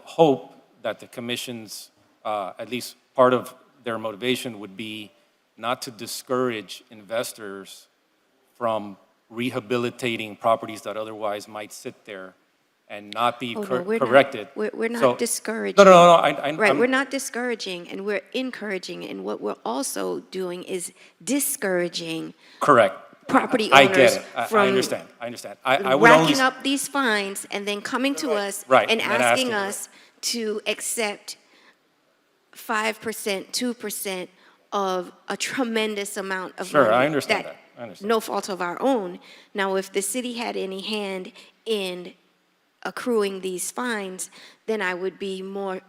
hope that the commission's, at least part of their motivation would be not to discourage investors from rehabilitating properties that otherwise might sit there and not be corrected. We're not So- discouraging. No. Right, we're not discouraging, and we're encouraging, and what we're also doing is discouraging Correct. property I owners get it. I from understand. I would only. racking up these fines and then coming to us Right, and and then asking asking us to accept 5%, 2% of a tremendous amount of money. Sure, I understand that. I understand. No fault of our own. Now, if the city had any hand in accruing these fines, then I would be more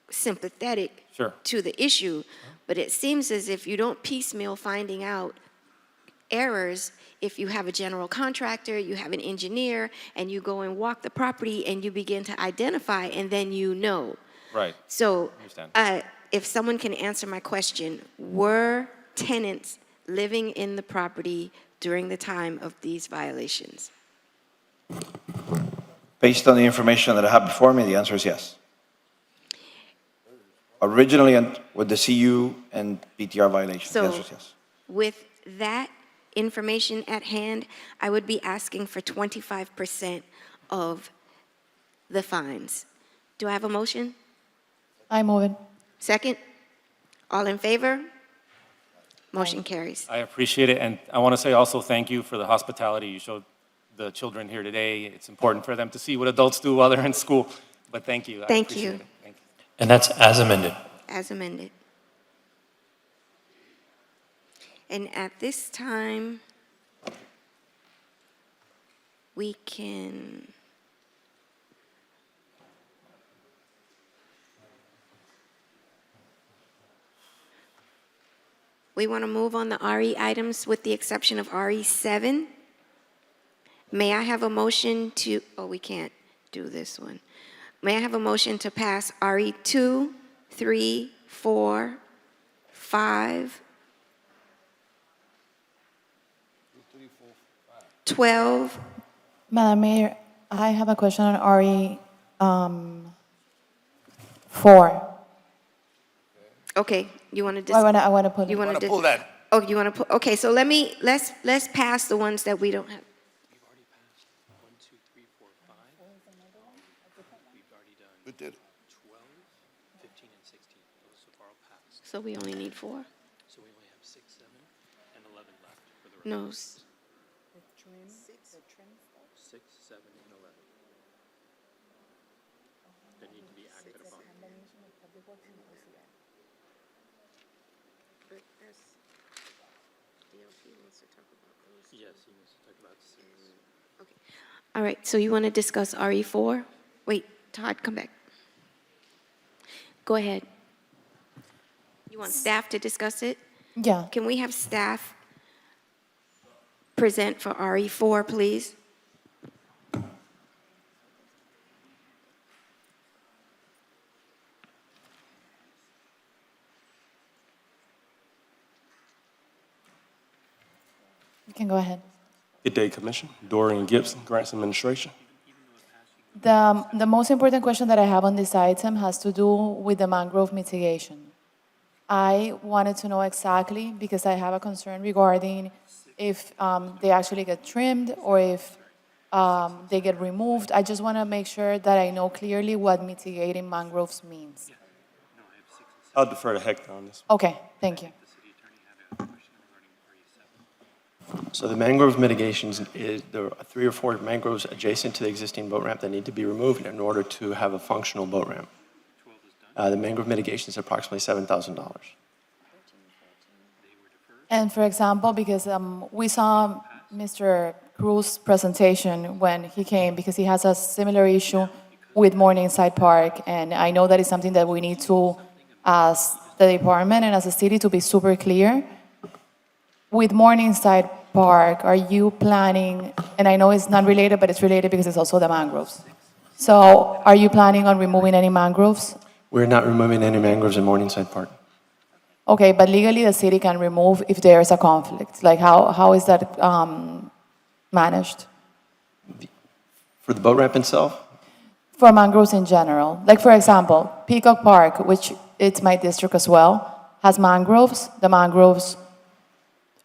sympathetic Sure. to the issue. But it seems as if you don't piecemeal finding out errors. If you have a general contractor, you have an engineer, and you go and walk the property and you begin to identify, and then you know. Right. So, Understand. if someone can answer my question, were tenants living in the property during the time of these violations? Based on the information that I have before me, the answer is yes. Originally, with the CU and BTR violations, the So- answer is yes. With that information at hand, I would be asking for 25% of the fines. Do I have a motion? I move it. Second? All in favor? Motion carries. I appreciate it, and I want to say also thank you for the hospitality you showed the children here today. It's important for them to see what adults do while they're in school, but thank you. I Thank appreciate you. it. Thank you. And that's as amended. As amended. And at this time, we can want to move on the RE items with the exception of RE7. May I have a motion to, we can't do this one. May I have a motion to pass RE2, 3, 4, 5, 12, Madam Mayor, I have a question on RE 4. okay, you want to I want to put it. You want to Pull that. Oh, you want to put, okay, so let's pass the ones that we don't have. We did it. So we only need 4? So we only have 6, 7, and 11 left for the rest. No, 6, 7, and 11. That need to be acted upon. Yes, he wants to talk about 6. all right, so you want to discuss RE4? Wait, Todd, come back. Go ahead. You want staff to discuss it? Yeah. Can we have staff present for RE4, please? You can go ahead. Good day, Commission. Dorian Gibson, Grants Administration. The most important question that I have on this item has to do with the mangrove mitigation. I wanted to know exactly, because I have a concern regarding if they actually get trimmed or if they get removed. I just want to make sure that I know clearly what mitigating mangroves means. I'll defer to Hector on this. Okay, thank you. So the mangrove mitigations is, there are 3 or 4 mangroves adjacent to the existing boat ramp that need to be removed in order to have a functional boat ramp. The mangrove mitigation is approximately $7,000. And for example, because we saw Mr. Cruz's presentation when he came, because he has a similar issue with Morningside Park, and I know that is something that we need to, as the department and as a city, to be super clear. With Morningside Park, are you planning, and I know it's not related, but it's related because it's also the mangroves. So are you planning on removing any mangroves? We're not removing any mangroves in Morningside Park. Okay, but legally the city can remove if there is a conflict. Like how is that managed? For the boat ramp itself, For mangroves in general. Like for example, Peacock Park, which it's my district as well, has mangroves. The mangroves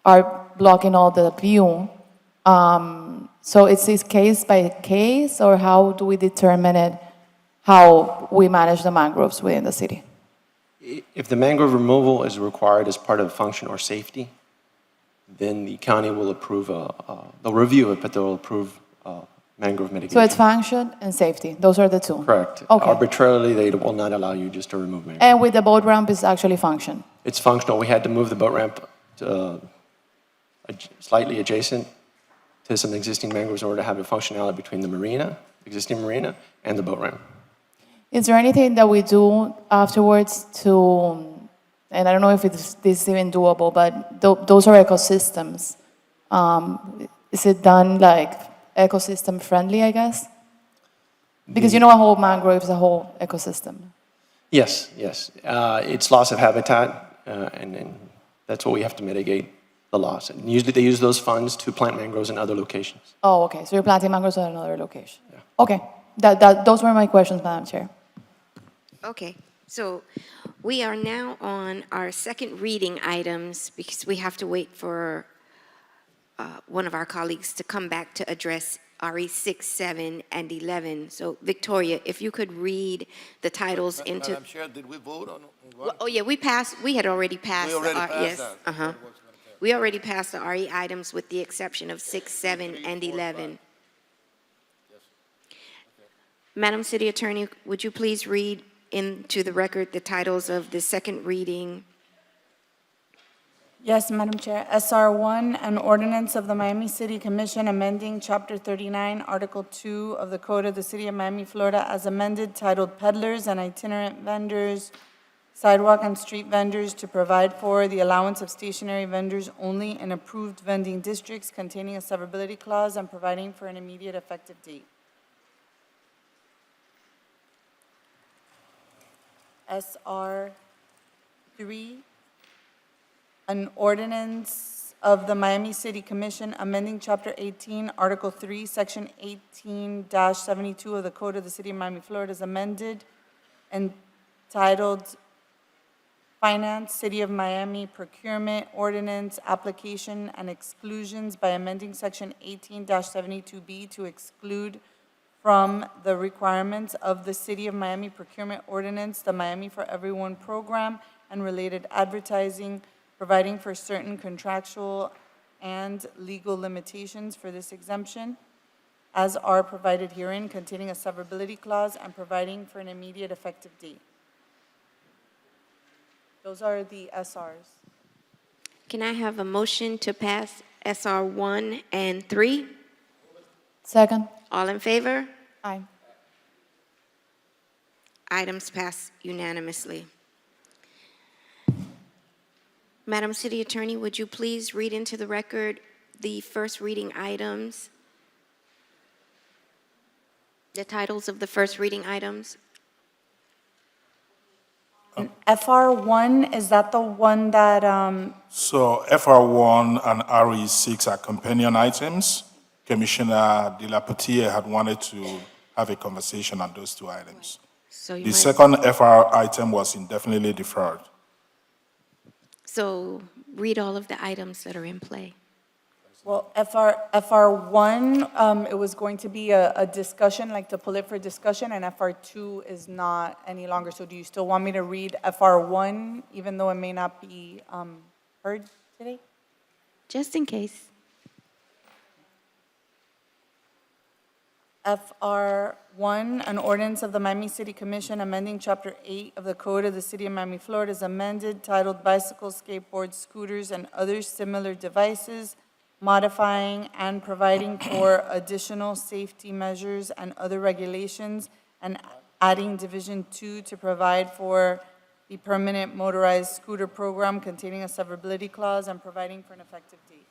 are blocking all the view. So it's this case by case, or how do we determine it, how we manage the mangroves within the city? if the mangrove removal is required as part of function or safety, then the county will approve, they'll review it, but they'll approve mangrove mitigation. So it's function and safety, those are the two? Correct. Okay. Arbitrarily, they will not allow you just to remove mangrove. And with the boat ramp, it's actually function? It's functional. We had to move the boat ramp to, slightly adjacent to some existing mangroves in order to have a functionality between the marina, existing marina, and the boat ramp. Is there anything that we do afterwards to, and I don't know if this is even doable, but those are ecosystems. Is it done like ecosystem friendly, I guess? Because you know a whole mangrove is a whole ecosystem. Yes, yes. It's loss of habitat, and that's what we have to mitigate, the loss. And usually they use those funds to plant mangroves in other locations. Oh, okay, so you're planting mangroves at another location. Yeah. Okay, those were my questions, Madam Chair. Okay, so we are now on our second reading items because we have to wait for one of our colleagues to come back to address RE 6, 7, and 11. So Victoria, if you could read the titles into... Madam Chair, did we vote on one? Oh, yeah, we had already passed. We already passed yes, that. uh-huh. We already passed the RE items with the exception of 6, 7, and 11. Madam City Attorney, would you please read into the record the titles of the second reading? Yes, Madam Chair. SR1, an ordinance of the Miami City Commission amending Chapter 39, Article 2 of the Code of the City of Miami, Florida, as amended, titled Peddlers and Itinerant Vendors, Sidewalk and Street Vendors, to provide for the allowance of stationary vendors only in approved vending districts containing a severability clause and providing for an immediate effective date. SR3, an ordinance of the Miami City Commission amending Chapter 18, Article 3, Section 18-72 of the Code of the City of Miami, Florida, is amended and titled Finance, City of Miami Procurement Ordinance Application and Exclusions by amending Section 18-72B to exclude from the requirements of the City of Miami Procurement Ordinance, the Miami for Everyone program, and related advertising, providing for certain contractual and legal limitations for this exemption, as are provided herein, containing a severability clause and providing for an immediate effective date. Those are the SRs. Can I have a motion to pass SR 1 and 3? Second. All in favor? Aye. Items pass unanimously. Madam City Attorney, would you please read into the record the first reading items? The titles of the first reading items? FR1, is that the one that, So FR1 and RE6 are companion items. Commissioner De La Portier had wanted to have a conversation on those two items. So you The might- second FR item was indefinitely deferred. So read all of the items that are in play. Well, FR1, it was going to be a discussion, like to pull it for discussion, and FR2 is not any longer. So do you still want me to read FR1, even though it may not be heard today? Just in case. FR1, an ordinance of the Miami City Commission amending Chapter 8 of the Code of the City of Miami, Florida, is amended, titled Bicycles, Skateboards, Scooters, and Other Similar Devices, modifying and providing for additional safety measures and other regulations, and adding Division 2 to provide for the permanent motorized scooter program containing a severability clause and providing for an effective date.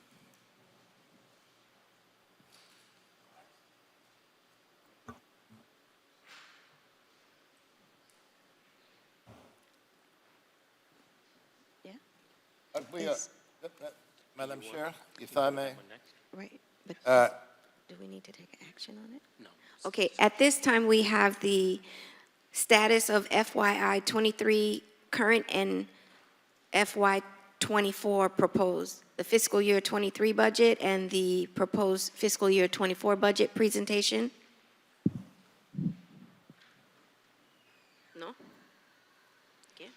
Madam Chair, if I may. Right, but Uh, do we need to take action on it? No. Okay, at this time, we have the status of FYI 23 current and FY 24 proposed, the fiscal year 23 budget and the proposed fiscal year 24 budget presentation. No? Yeah.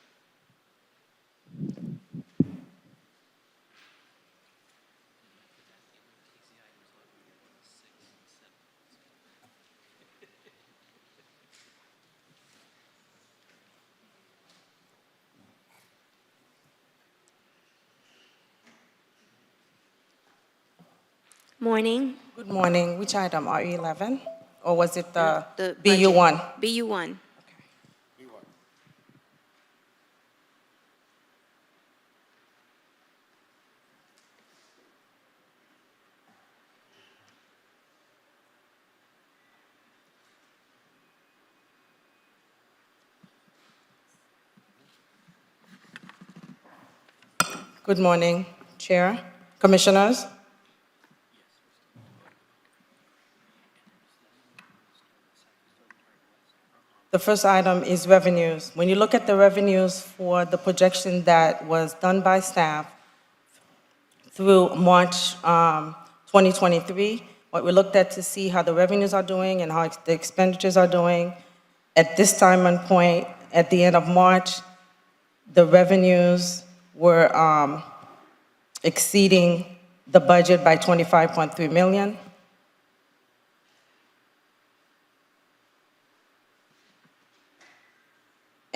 Morning. Good morning. Which item, RE11? Or was it The BU1? BU1. Good morning, Chair, Commissioners. The first item is revenues. When you look at the revenues for the projection that was done by staff through March 2023, what we looked at to see how the revenues are doing and how the expenditures are doing, at this time and point, at the end of March, the revenues were exceeding the budget by $25.3 million.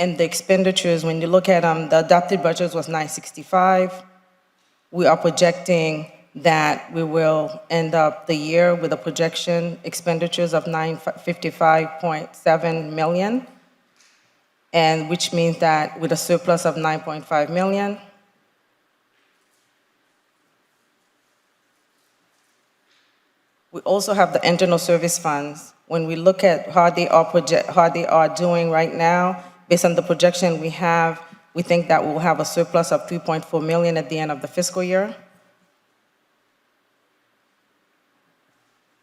And the expenditures, when you look at them, the adopted budget was $965. We are projecting that we will end up the year with a projection expenditures of $955.7 million, and which means that with a surplus of $9.5 million. We also have the internal service funds. When we look at how they are doing right now, based on the projection we have, we think that we'll have a surplus of $3.4 million at the end of the fiscal year.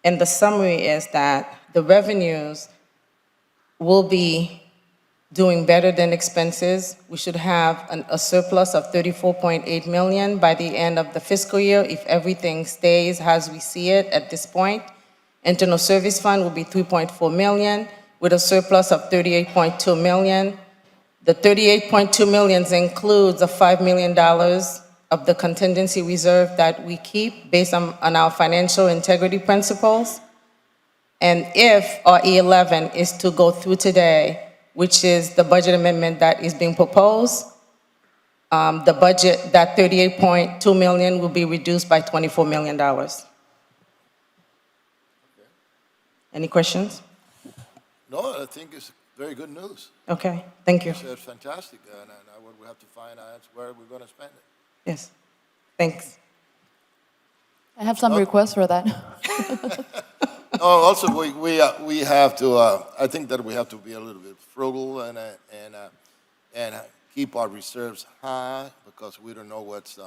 And the summary is that the revenues will be doing better than expenses. We should have a surplus of $34.8 million by the end of the fiscal year if everything stays as we see it at this point. Internal service fund will be $3.4 million with a surplus of $38.2 million. The $38.2 million includes the $5 million of the contingency reserve that we keep based on our financial integrity principles. And if RE11 is to go through today, which is the budget amendment that is being proposed, the budget, that $38.2 million will be reduced by $24 million. Any questions? No, I think it's very good news. Okay, thank you. It's fantastic, and what we have to find out is where we're going to spend it. Yes, thanks. I have some requests for that. Also, we have to, I think that we have to be a little bit frugal and keep our reserves high because we don't know what's,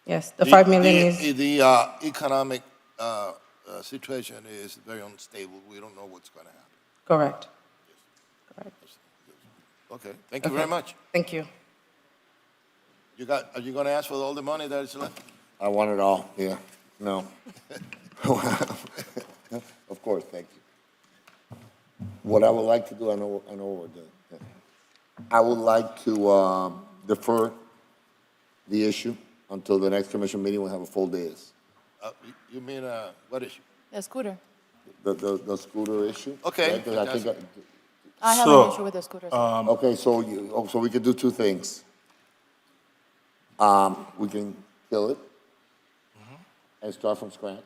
Yes, the $5 million is. The economic situation is very unstable. We don't know what's going to happen. Correct. Okay, thank you very much. Thank you. Are you going to ask for all the money that is left? I want it all, yeah, no. Of course, thank you. What I would like to do, I know what we're doing. I would like to defer the issue until the next commission meeting. We'll have a full day. You mean, what issue? The scooter. The scooter issue? Okay, Right, 'cause I think I have So, an issue with the scooters. Okay, so we could do two things. We can kill it and start from scratch.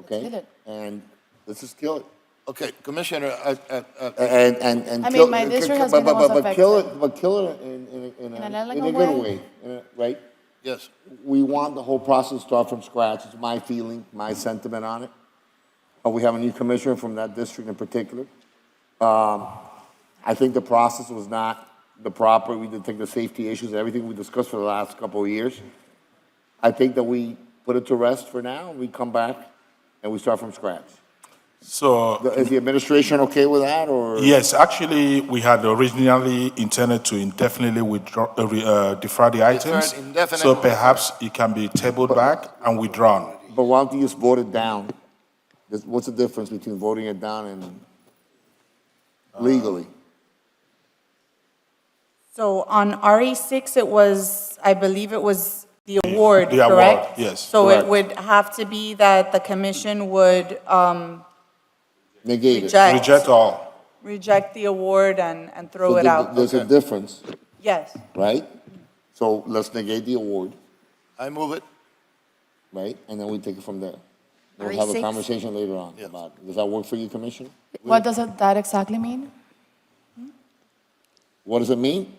Okay? kill it. And let's just kill it. Okay, Commissioner, And I kill- mean, my district has been the most but kill affected. it, but kill it in In an a elegant good way? way, right? yes, We want the whole process to start from scratch. It's my feeling, my sentiment on it. We have a new commissioner from that district in particular. I think the process was not the proper, we didn't take the safety issues, everything we discussed for the last couple of years. I think that we put it to rest for now, we come back and we start from scratch. So, Is the administration okay with that, or? yes, actually, we had originally intended to indefinitely defer the items. indefinitely. So perhaps it can be tabled back and withdrawn. But why don't you just vote it down? What's the difference between voting it down and legally? So on RE6, it was, I believe it was the award, The award, correct? yes, So correct. it would have to be that the commission would Negate it. Reject all. reject the award and throw So it out. There's a difference, Yes. right? So let's negate the award, I move it. right? And then we take it from there. We'll have a RE6? conversation later on about it. Does that work for you, Commissioner? What does that exactly mean? What does it mean?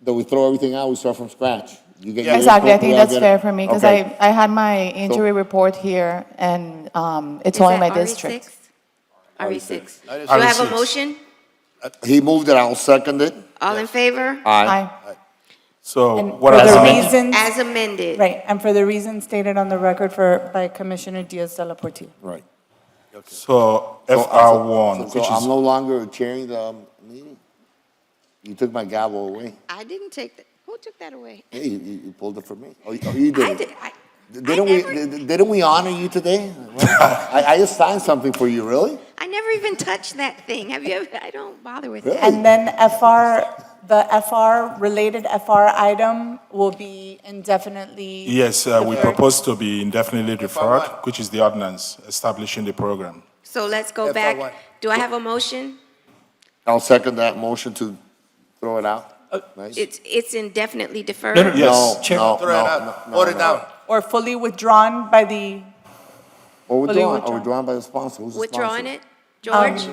That we throw everything out, we start from scratch? You get your Exactly, I input, think we all that's get it? fair for me, because Okay. I had my injury report here, and it's Is only my that district. RE6? Do RE6. I have a RE6. motion? He moved it, I'll second it. All in favor? Aye. So And what for are the the reasons, As amended. right, and for the reasons stated on the record by Commissioner Diaz de la Portilla. Right. So So- FR1, So which I'm is, no longer chairing the meeting? You took my gavel away. I didn't take that. Who took that away? Hey, you pulled it from me. Oh, you did I it. did. Didn't we honor you today? I just signed something for you, really? I never even touched that thing. Have you ever? I don't bother with Really? that. And then the related FR item will be indefinitely. yes, we deferred. propose to be indefinitely deferred, which is the ordinance establishing the program. So let's go FR1. back. Do I have a motion? I'll second that motion to throw it out. Nice. It's indefinitely deferred? No, no, Yes. No, Chair. no, Throw it out. no, Vote it no. down. Or fully withdrawn by the, Or Fully withdrawn, withdrawn. or withdrawn by the sponsor. Who's the sponsor? Withdrawing it? George?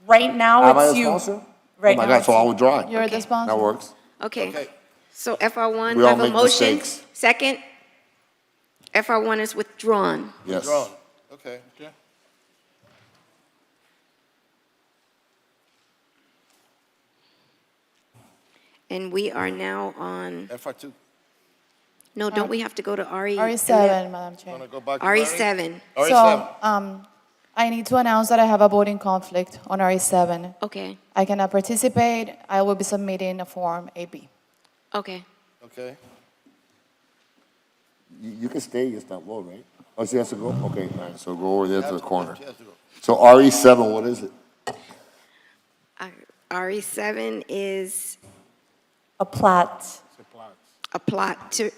right now Am I it's the you. sponsor? Right Oh my now God, it's so you. I'll withdraw it. You're the sponsor. That works. Okay. Okay. So FR1, We I all have a make motion. mistakes. Second? FR1 is withdrawn. Yes. Drawn. Okay. And we are now on, FR2. no, don't we have to go to RE? RE7, Madam Chair. Want to go back to RE7. RE7. So, I need to announce that I have a voting conflict on RE7. Okay, I cannot participate. I will be submitting a Form AB. okay. Okay. You can stay, just not vote, right? Oh, she has to go? Okay, all right, so go over there to the corner. She has to go. So RE7, what is it? RE7 is A plat. a plot to,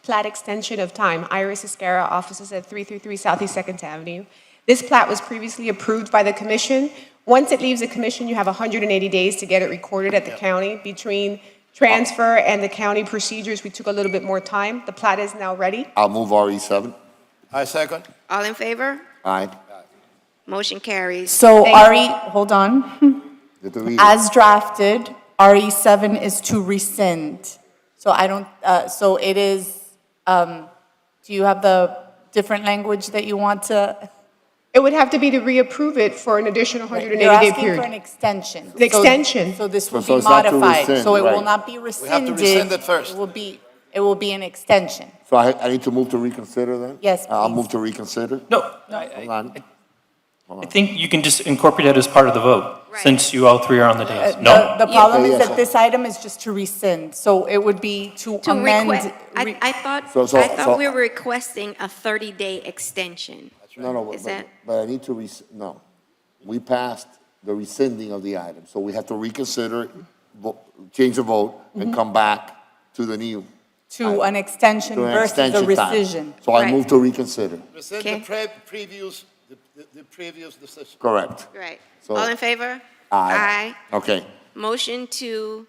Plat extension of time. Iris Escara, offices at 333 Southeast 2nd Avenue. This plat was previously approved by the commission. Once it leaves the commission, you have 180 days to get it recorded at the county. Between transfer and the county procedures, we took a little bit more time. The plat is now ready. I'll move RE7. I second. all in favor? Aye. Motion carries. So Thank hold on. You have to read it. As drafted, RE7 is to rescind. So I don't, so it is, do you have the different language that you want to? It would have to be to reapprove it for an additional 180-day You're asking for period. an extension. The extension. So this will So be it's not to modified. rescind, So it will right. not be have to rescinded. rescind it first. It will be an extension. So I need to move to reconsider then? Yes, I'll please. move to reconsider. No, Hold on. I think you can just incorporate that as part of the vote. since you all three are on the dais? The No? the problem Yeah, is yeah, that this item is just to rescind, so it would be to To amend. request, I thought, So- I thought we were requesting a 30-day extension. No, Is that- but I need to, no. We passed the rescinding of the item, so we have to reconsider it, change the vote, Mm-hmm. and come back to the new. To an extension to an versus a extension time. rescission. So I Right. move to reconsider. Rescind the Okay. the previous decision. Correct. Right. So- All in favor? Aye. Okay. Motion to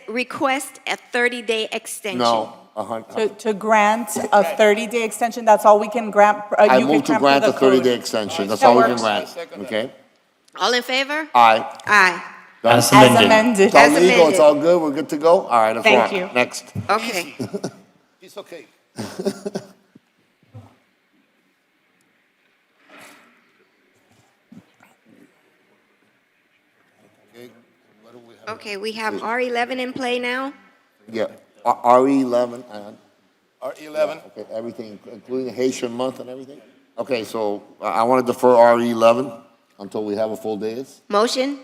request a 30-day extension. No, To grant a 30-day extension, that's all we can grant. I you can move to for grant the a 30-day code. extension. That's That all we can works. grant. Okay? All in favor? Aye. Aye. Done? As amended. amended. It's all As legal, it's amended. all good, we're good to go? All right, that's Thank right. you. Next. Okay. Piece of cake. Okay, what do we have? Okay, we have R11 in play now. Yeah, RE11, R11. okay, everything, including Haitian month and everything? Okay, so I want to defer RE11 until we have a full dais. Motion,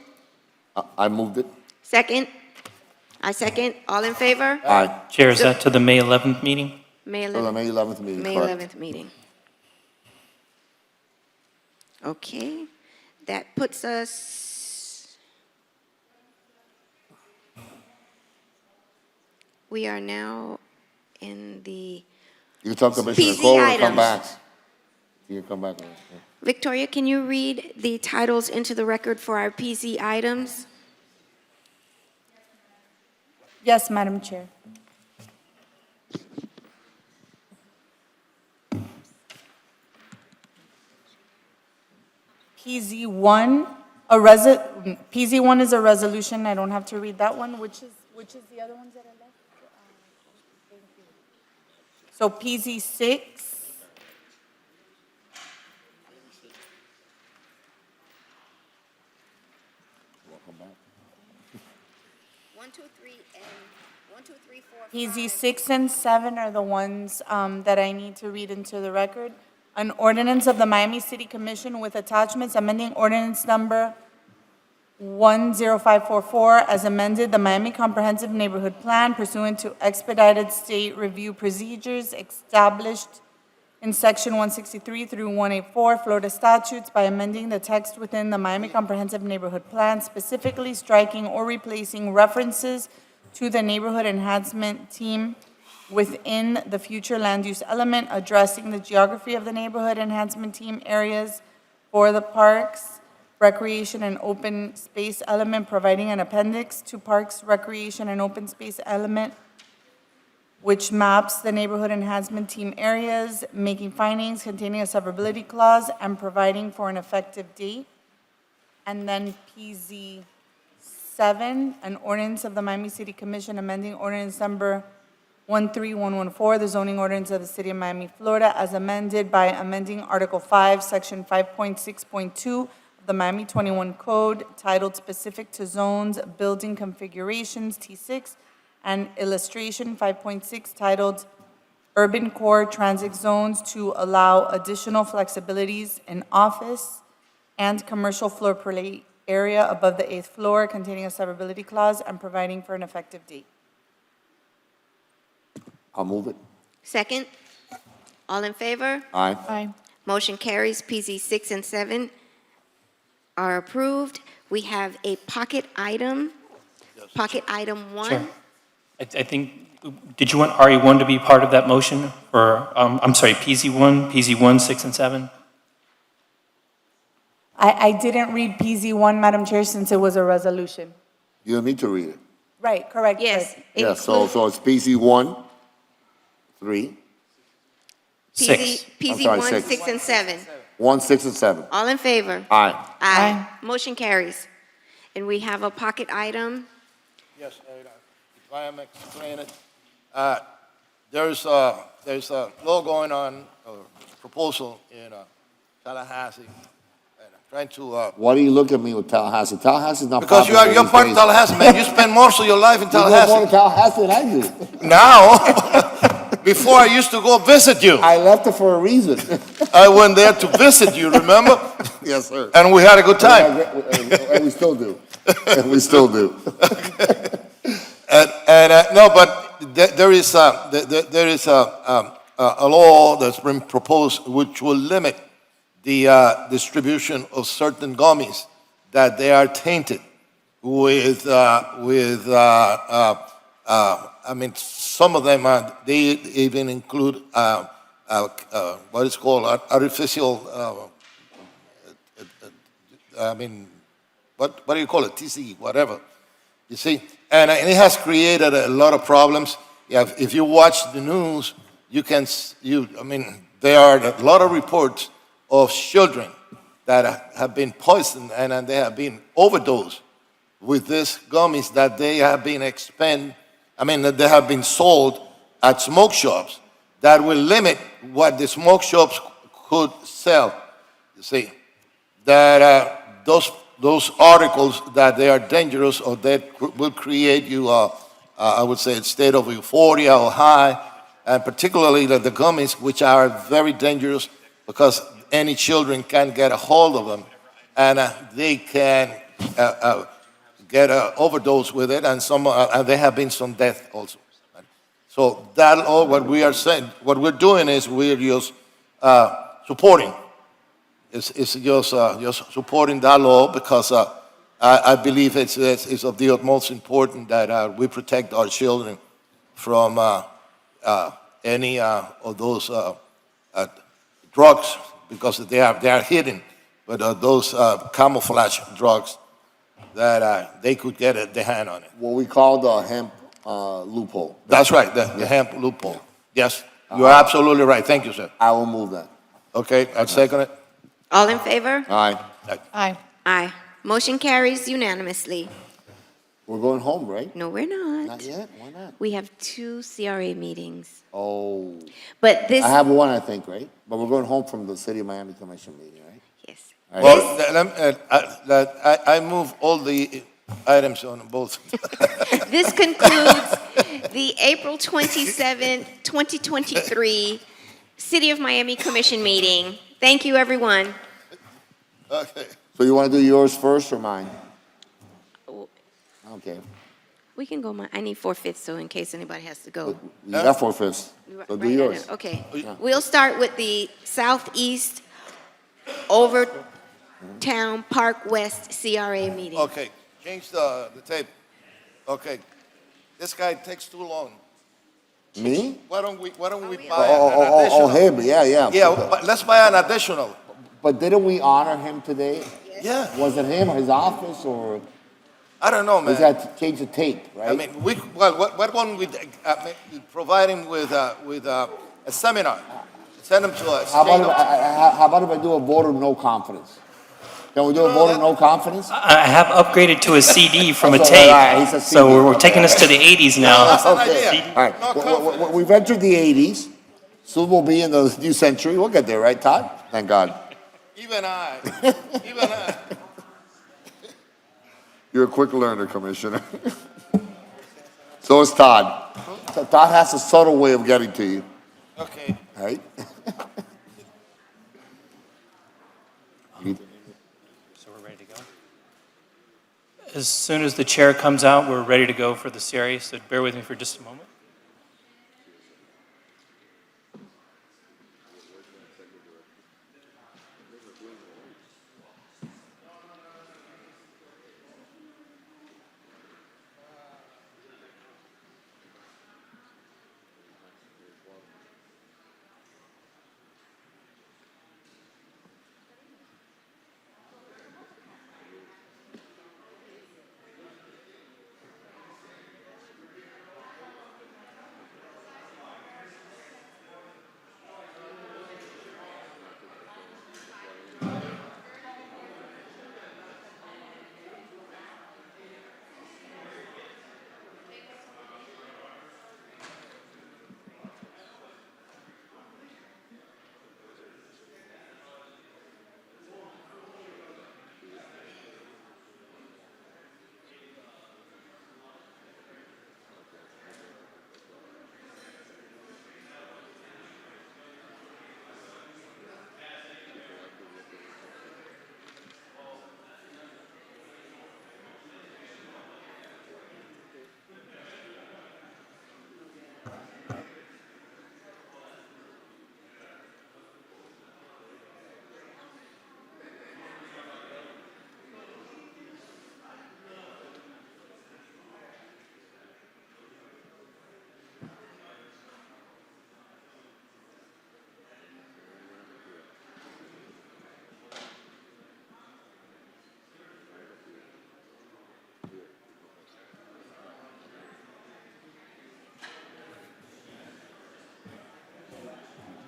I moved it. second. I second. All in favor? Aye. Chair, is that to the May 11th meeting? May For the 11th. May 11th meeting, May correct. 11th meeting. Okay, that puts us, we are now in the, You can tell Commissioner PZ Cole to come items. back. You can come back. on this, yeah. Victoria, can you read the titles into the record for our PZ items? Yes, Madam Chair. PZ1, PZ1 is a resolution, I don't have to read that one, which is the other ones that are left? Thank you. So PZ6, PZ 6 and 7 are the ones that I need to read into the record. An ordinance of the Miami City Commission with attachments amending ordinance number 10544 as amended the Miami Comprehensive Neighborhood Plan pursuant to expedited state review procedures established in section 163 through 184 Florida statutes by amending the text within the Miami Comprehensive Neighborhood Plan, specifically striking or replacing references to the neighborhood enhancement team within the future land use element, addressing the geography of the neighborhood enhancement team areas for the parks, recreation, and open space element, providing an appendix to parks, recreation, and open space element, which maps the neighborhood enhancement team areas, making findings containing a severability clause, and providing for an effective date. And then PZ 7, an ordinance of the Miami City Commission amending ordinance number 13114, the zoning ordinance of the City of Miami, Florida, as amended by amending Article 5, Section 5.6.2 of the Miami 21 Code, titled Specific to Zones, Building Configurations, T6, and illustration 5.6, titled Urban Core Transit Zones, to allow additional flexibilities in office and commercial floor plate area above the 8th floor, containing a severability clause and providing for an effective date. I'll move it. Second. All in favor? Aye. Aye. Motion carries. PZ 6 and 7 are approved. We have a pocket item. Pocket item 1. Chair, I think, did you want RE1 to be part of that motion? Or, I'm sorry, PZ1, 6, and 7? I didn't read PZ1, Madam Chair, since it was a resolution. You don't need to read it. Right, correct. Yes. Yeah, so it's PC 1, 3, Six. PZ sorry, 1, six. 6, and 7. 1, 6, and 7. All in favor? Aye. Aye. Motion carries. And we have a pocket item. Yes, if I am explaining it, there's a law going on, a proposal in Tallahassee, and I'm trying to, Why do you look at me with Tallahassee? Tallahassee is not because popular you're these part of days. Tallahassee, man. You spend most of your life in You go more to Tallahassee. Tallahassee than I do. Now, Before I used to go visit you. I left it for a reason. I went there to visit you, remember? Yes, sir. And we had a good time. And we still do. And we still do. No, but there is a law that's been proposed which will limit the distribution of certain gummies that they are tainted with I mean, some of them they even include what is called artificial. I mean, what do you call it? TC, whatever. You see, and it has created a lot of problems. If you watch the news, I mean, there are a lot of reports of children that have been poisoned and they have been overdosed with these gummies that they have been that they have been sold at smoke shops that will limit what the smoke shops could sell. You see, that those articles that they are dangerous or that will create you, I would say, a state of euphoria or high, and particularly the gummies, which are very dangerous because any children can get a hold of them, and they can get an overdose with it, and there have been some death also. So that all what we are saying, what we're doing is we're just supporting. It's just supporting that law because I believe it's of the utmost importance that we protect our children from any of those drugs because they are hidden, but those camouflage drugs that they could get their hand on it. What we call the hemp loophole. That's right, the hemp loophole. Yes, you are absolutely right. Thank you, sir. I will move that. Okay, I second it. All in favor? Aye. Aye. Aye. Motion carries unanimously. We're going home, right? No, we're not. Not yet? Why not? We have 2 CRA meetings. Oh. But this. I have one, I think, right? But we're going home from the City of Miami Commission meeting, right? Yes. All right. Well, I move all the items on both. This concludes the April 27, 2023 City of Miami Commission meeting. Thank you, everyone. Okay. So you want to do yours first or mine? Okay. We can go. I need 4/5, so in case anybody has to go. You got 4/5. So do Right, yours. Okay. Yeah. We'll start with the Southeast Overtown Park West CRA meeting. Okay, change the tape. Okay, this guy takes too long. Me? Why don't we buy an Oh, additional? him, yeah. Yeah, but let's buy an additional. But didn't we honor him today? Yeah. Was it him or his office or? I don't know, We man. got to change the tape, right? I mean, what one we provide him with a seminar? Send him to us. How about if I do a vote of no confidence? Can we do a vote of no confidence? I have upgraded to a CD from a That's tape, all right, he's a so CD. we're taking us to the 80s now. That's an Okay. idea. All right, we've entered the 80s. Soon we'll be in the new century. We'll get there, right, Todd? Thank God. Even I. You're a quick learner, Commissioner. So is Todd. So Todd has a subtle way of getting to you, Okay. right? So we're ready to go? As soon as the chair comes out, we're ready to go for the CRA, so bear with me for just a moment.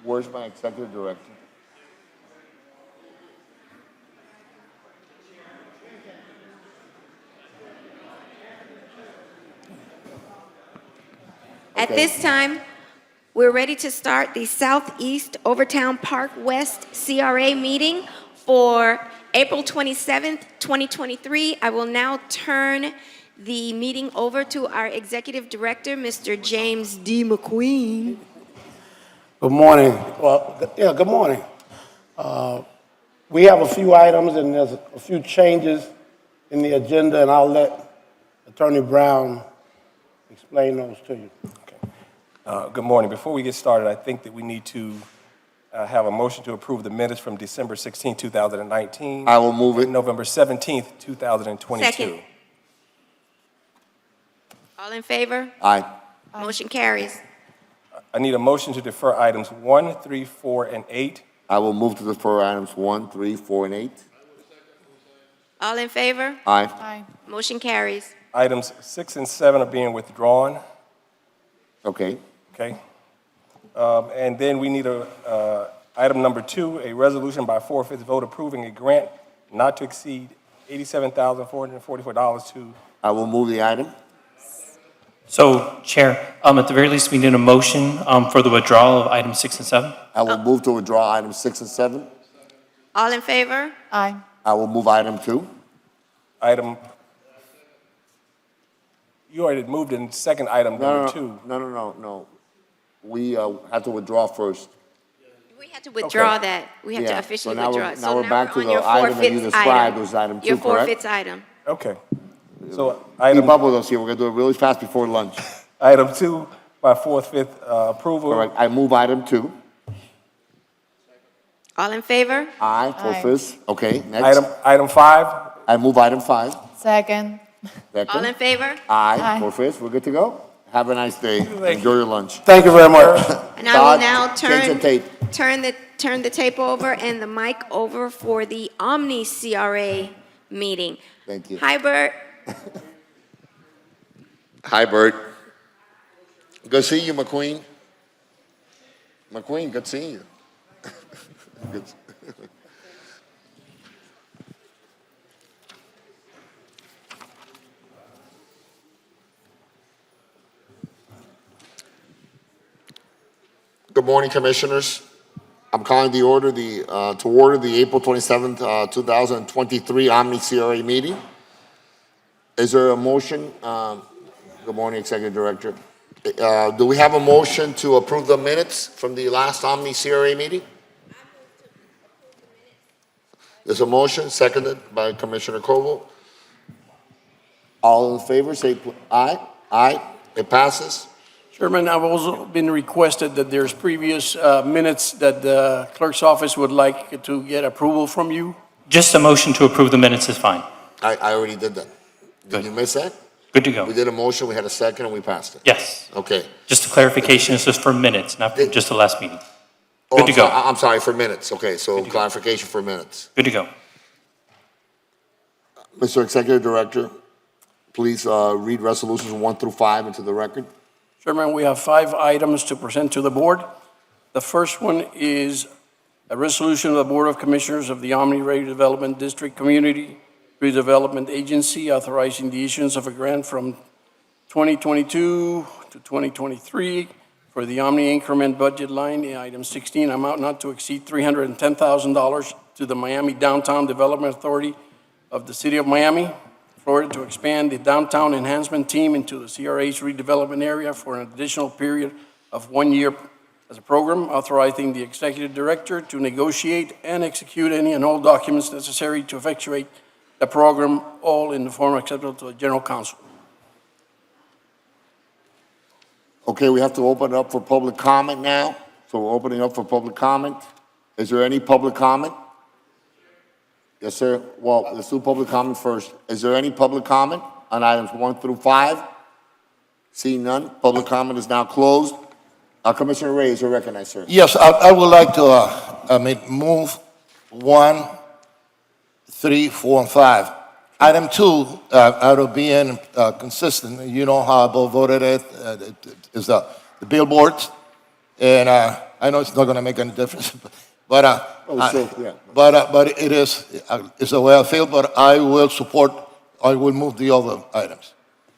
Where's my executive director? At Okay. this time, we're ready to start the Southeast Overtown Park West CRA meeting for April 27th, 2023. I will now turn the meeting over to our Executive Director, Mr. James D. McQueen. Good morning. Good morning. We have a few items and there's a few changes in the agenda, and I'll let Attorney Brown explain those to you. Good morning. Before we get started, I think that we need to have a motion to approve the minutes from December 16, 2019. I will move it. And November 17th, 2022. Second. All in favor? Aye. Motion carries. I need a motion to defer items 1, 3, 4, and 8. I will move to defer items 1, 3, 4, and 8. All in favor? Aye. Motion carries. Items 6 and 7 are being withdrawn. Okay. Okay. And then we need item number 2, a resolution by 4/5 vote approving a grant not to exceed $87,444 to. I will move the item. So, Chair, at the very least, we need a motion for the withdrawal of items 6 and 7. I will move to withdraw items 6 and 7. All in favor? Aye. I will move item 2. You already moved in second item number 2. No. We have to withdraw first. We have to withdraw Okay. that. We have to Yeah, officially so now withdraw. we're- now we're back to on the your item that you forfeits described was item 2, Your correct? forfeits item. Okay. So Keep up with us here. We're going to do it really fast before lunch. Item 2 by 4/5 approval. Correct. I move item 2. All in favor? Aye, for fifth. Okay, next. Item 5. I move item 5. Second. Second. All in favor? Aye, Aye. for fifth. We're good to go. Have a nice day. Enjoy your lunch. Thank you very much. And I will Todd, now change the tape. turn the tape over and the mic over for the Omni CRA meeting. Thank you. Hi, Bert. Hi, Bert. Good seeing you, McQueen. McQueen, good seeing you. Good. Good morning, Commissioners. I'm calling to order the April 27th, 2023 Omni CRA meeting. Is there a motion? Good morning, Executive Director. Do we have a motion to approve the minutes from the last Omni CRA meeting? There's a motion, seconded by Commissioner Koval. All in favor, say aye. Aye. It passes. Chairman, I've also been requested that there's previous minutes that the clerk's office would like to get approval from you. Just a motion to approve the minutes is fine. I already did that. Did you miss that? Good to go. We did a motion, we had a second, and we passed it. Yes. Okay. Just a clarification, this is for minutes, not for just the last meeting. Oh, Good to go. I'm sorry, for minutes. Okay, so clarification for minutes. Good to go. Mr. Executive Director, please read resolutions 1 through 5 into the record. Chairman, we have 5 items to present to the board. The first one is a resolution of the Board of Commissioners of the Omni Redevelopment District Community Redevelopment Agency authorizing the issuance of a grant from 2022 to 2023 for the Omni Increment Budget Line in item 16, amount not to exceed $310,000 to the Miami Downtown Development Authority of the City of Miami, Florida, to expand the downtown enhancement team into the CRA's redevelopment area for an additional period of 1 year as a program, authorizing the Executive Director to negotiate and execute any and all documents necessary to effectuate the program, all in the form acceptable to the General Counsel. Okay, we have to open it up for public comment now. So we're opening up for public comment. Is there any public comment? Yes, sir. Well, let's do public comment first. Is there any public comment on items 1 through 5? Seeing none, public comment is now closed. Commissioner Reyes, you're recognized, sir. Yes, I would like to move 1, 3, 4, and 5. Item 2, out of being consistent, you know how I voted it, is the billboards. And I know it's not going to make any difference, but yeah. but it is it's the way I feel. But I will support. I will move the other items.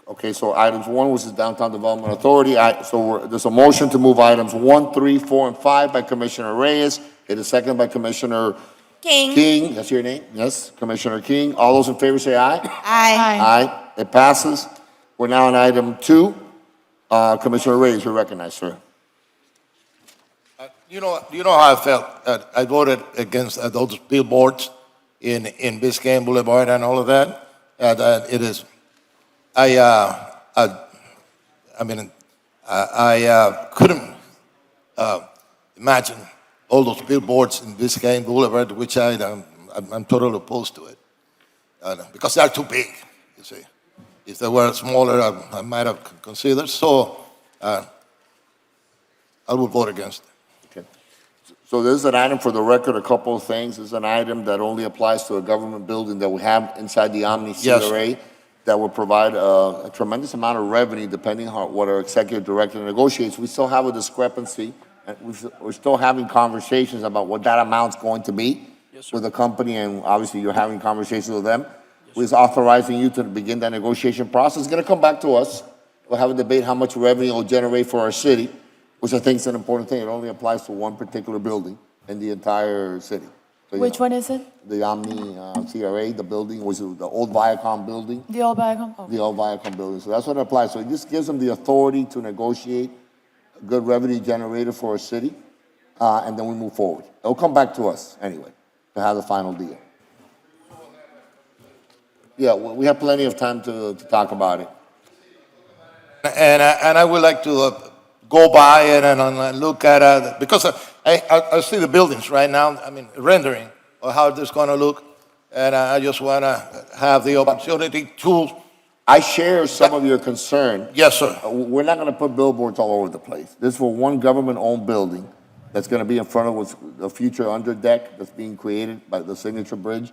Okay, so items 1 was the Downtown Development Authority. There's a motion to move items 1, 3, 4, and 5 by Commissioner Reyes. It is seconded by Commissioner King. That's your name? Yes, Commissioner King. All those in favor say aye. Aye. Aye. It passes. We're now on item 2. Commissioner Reyes, you're recognized, sir. You know how I felt. I voted against those billboards in Biscayne Boulevard and all of that. It is. I couldn't imagine all those billboards in Biscayne Boulevard, which I'm totally opposed to it because they're too big. You see, if they were smaller, I might have considered. So I would vote against it. So this is an item for the record, a couple of things. This is an item that only applies to a government building that we have inside the Omni CRA that will provide a tremendous amount of revenue depending on what our executive director negotiates. We still have a discrepancy, and we're still having conversations about what that amount's going to be with the company, and obviously you're having conversations with them. We're authorizing you to begin that negotiation process. It's going to come back to us. We'll have a debate how much revenue it will generate for our city, which I think is an important thing. It only applies to one particular building in the entire city. So, Which one is it? The Omni CRA, the building, was the old Viacom building. The old Viacom? Oh. The old Viacom building. So that's what it applies. So it just gives them the authority to negotiate a good revenue generator for a city, and then we move forward. It'll come back to us anyway to have the final deal. Yeah, we have plenty of time to talk about it. And I would like to go by it and look at it because I see the buildings right now. I mean, rendering of how this going to look, and I just want to have the opportunity to. I share some of your concern. Yes, sir. We're not going to put billboards all over the place. This is for one government-owned building that's going to be in front of what's the future underdeck that's being created by the Signature Bridge,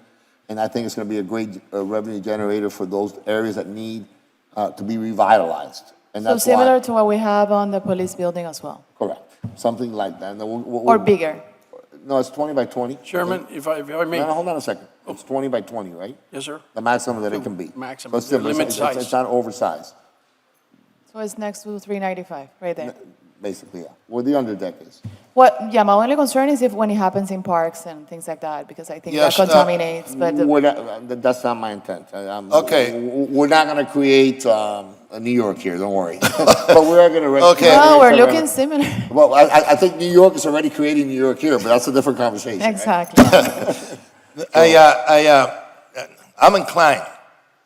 and I think it's going to be a great revenue generator for those areas that need to be revitalized. And So that's similar why, to what we have on the police building as well? correct, something like that. And then Or bigger? No, it's 20 by 20. Chairman, if I may. No, hold on a second. It's 20 by 20, right? Yes, sir. The maximum that it can be. Maximum, But still, limit it's size. not oversized, So it's next to 395, right there. basically, yeah, where the underdeck is. Yeah, my only concern is if when it happens in parks and things like that, because I think that Yes, contaminates, but That's not my intent. Okay. We're not going to create a New York here, don't worry. But we are going to. Okay. no, we're looking similar. Well, I think New York is already creating New York here, but that's a different conversation. right? Exactly. I'm inclined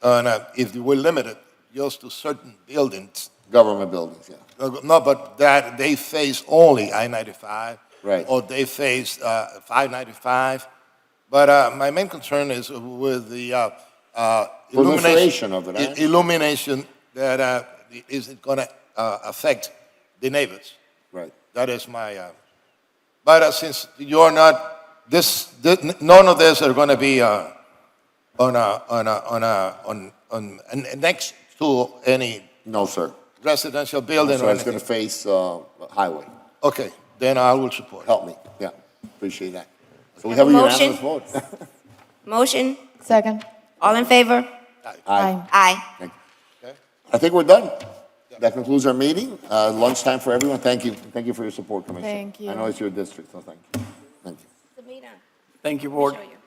on if we limit it just to certain buildings. Government buildings, yeah. No, but that they face only I-95. Right. Or they face 595. But my main concern is with the Proliferation of it, eh? illumination that is going to affect the neighbors. Right. That is my. But since you're not, none of this are going to be next to any. No, sir. Residential building So or it's going anything. to face highway. Okay, then I will support. Help me, yeah, appreciate that. So we Have have a a motion? unanimous vote. Motion. Second. All in favor? Aye. Aye. I think we're done. That concludes our meeting. Lunchtime for everyone. Thank you. Thank you for your support, Commissioner. Thank you. I know it's your district, so thank you. Thank you. Thank you, Board. Show you.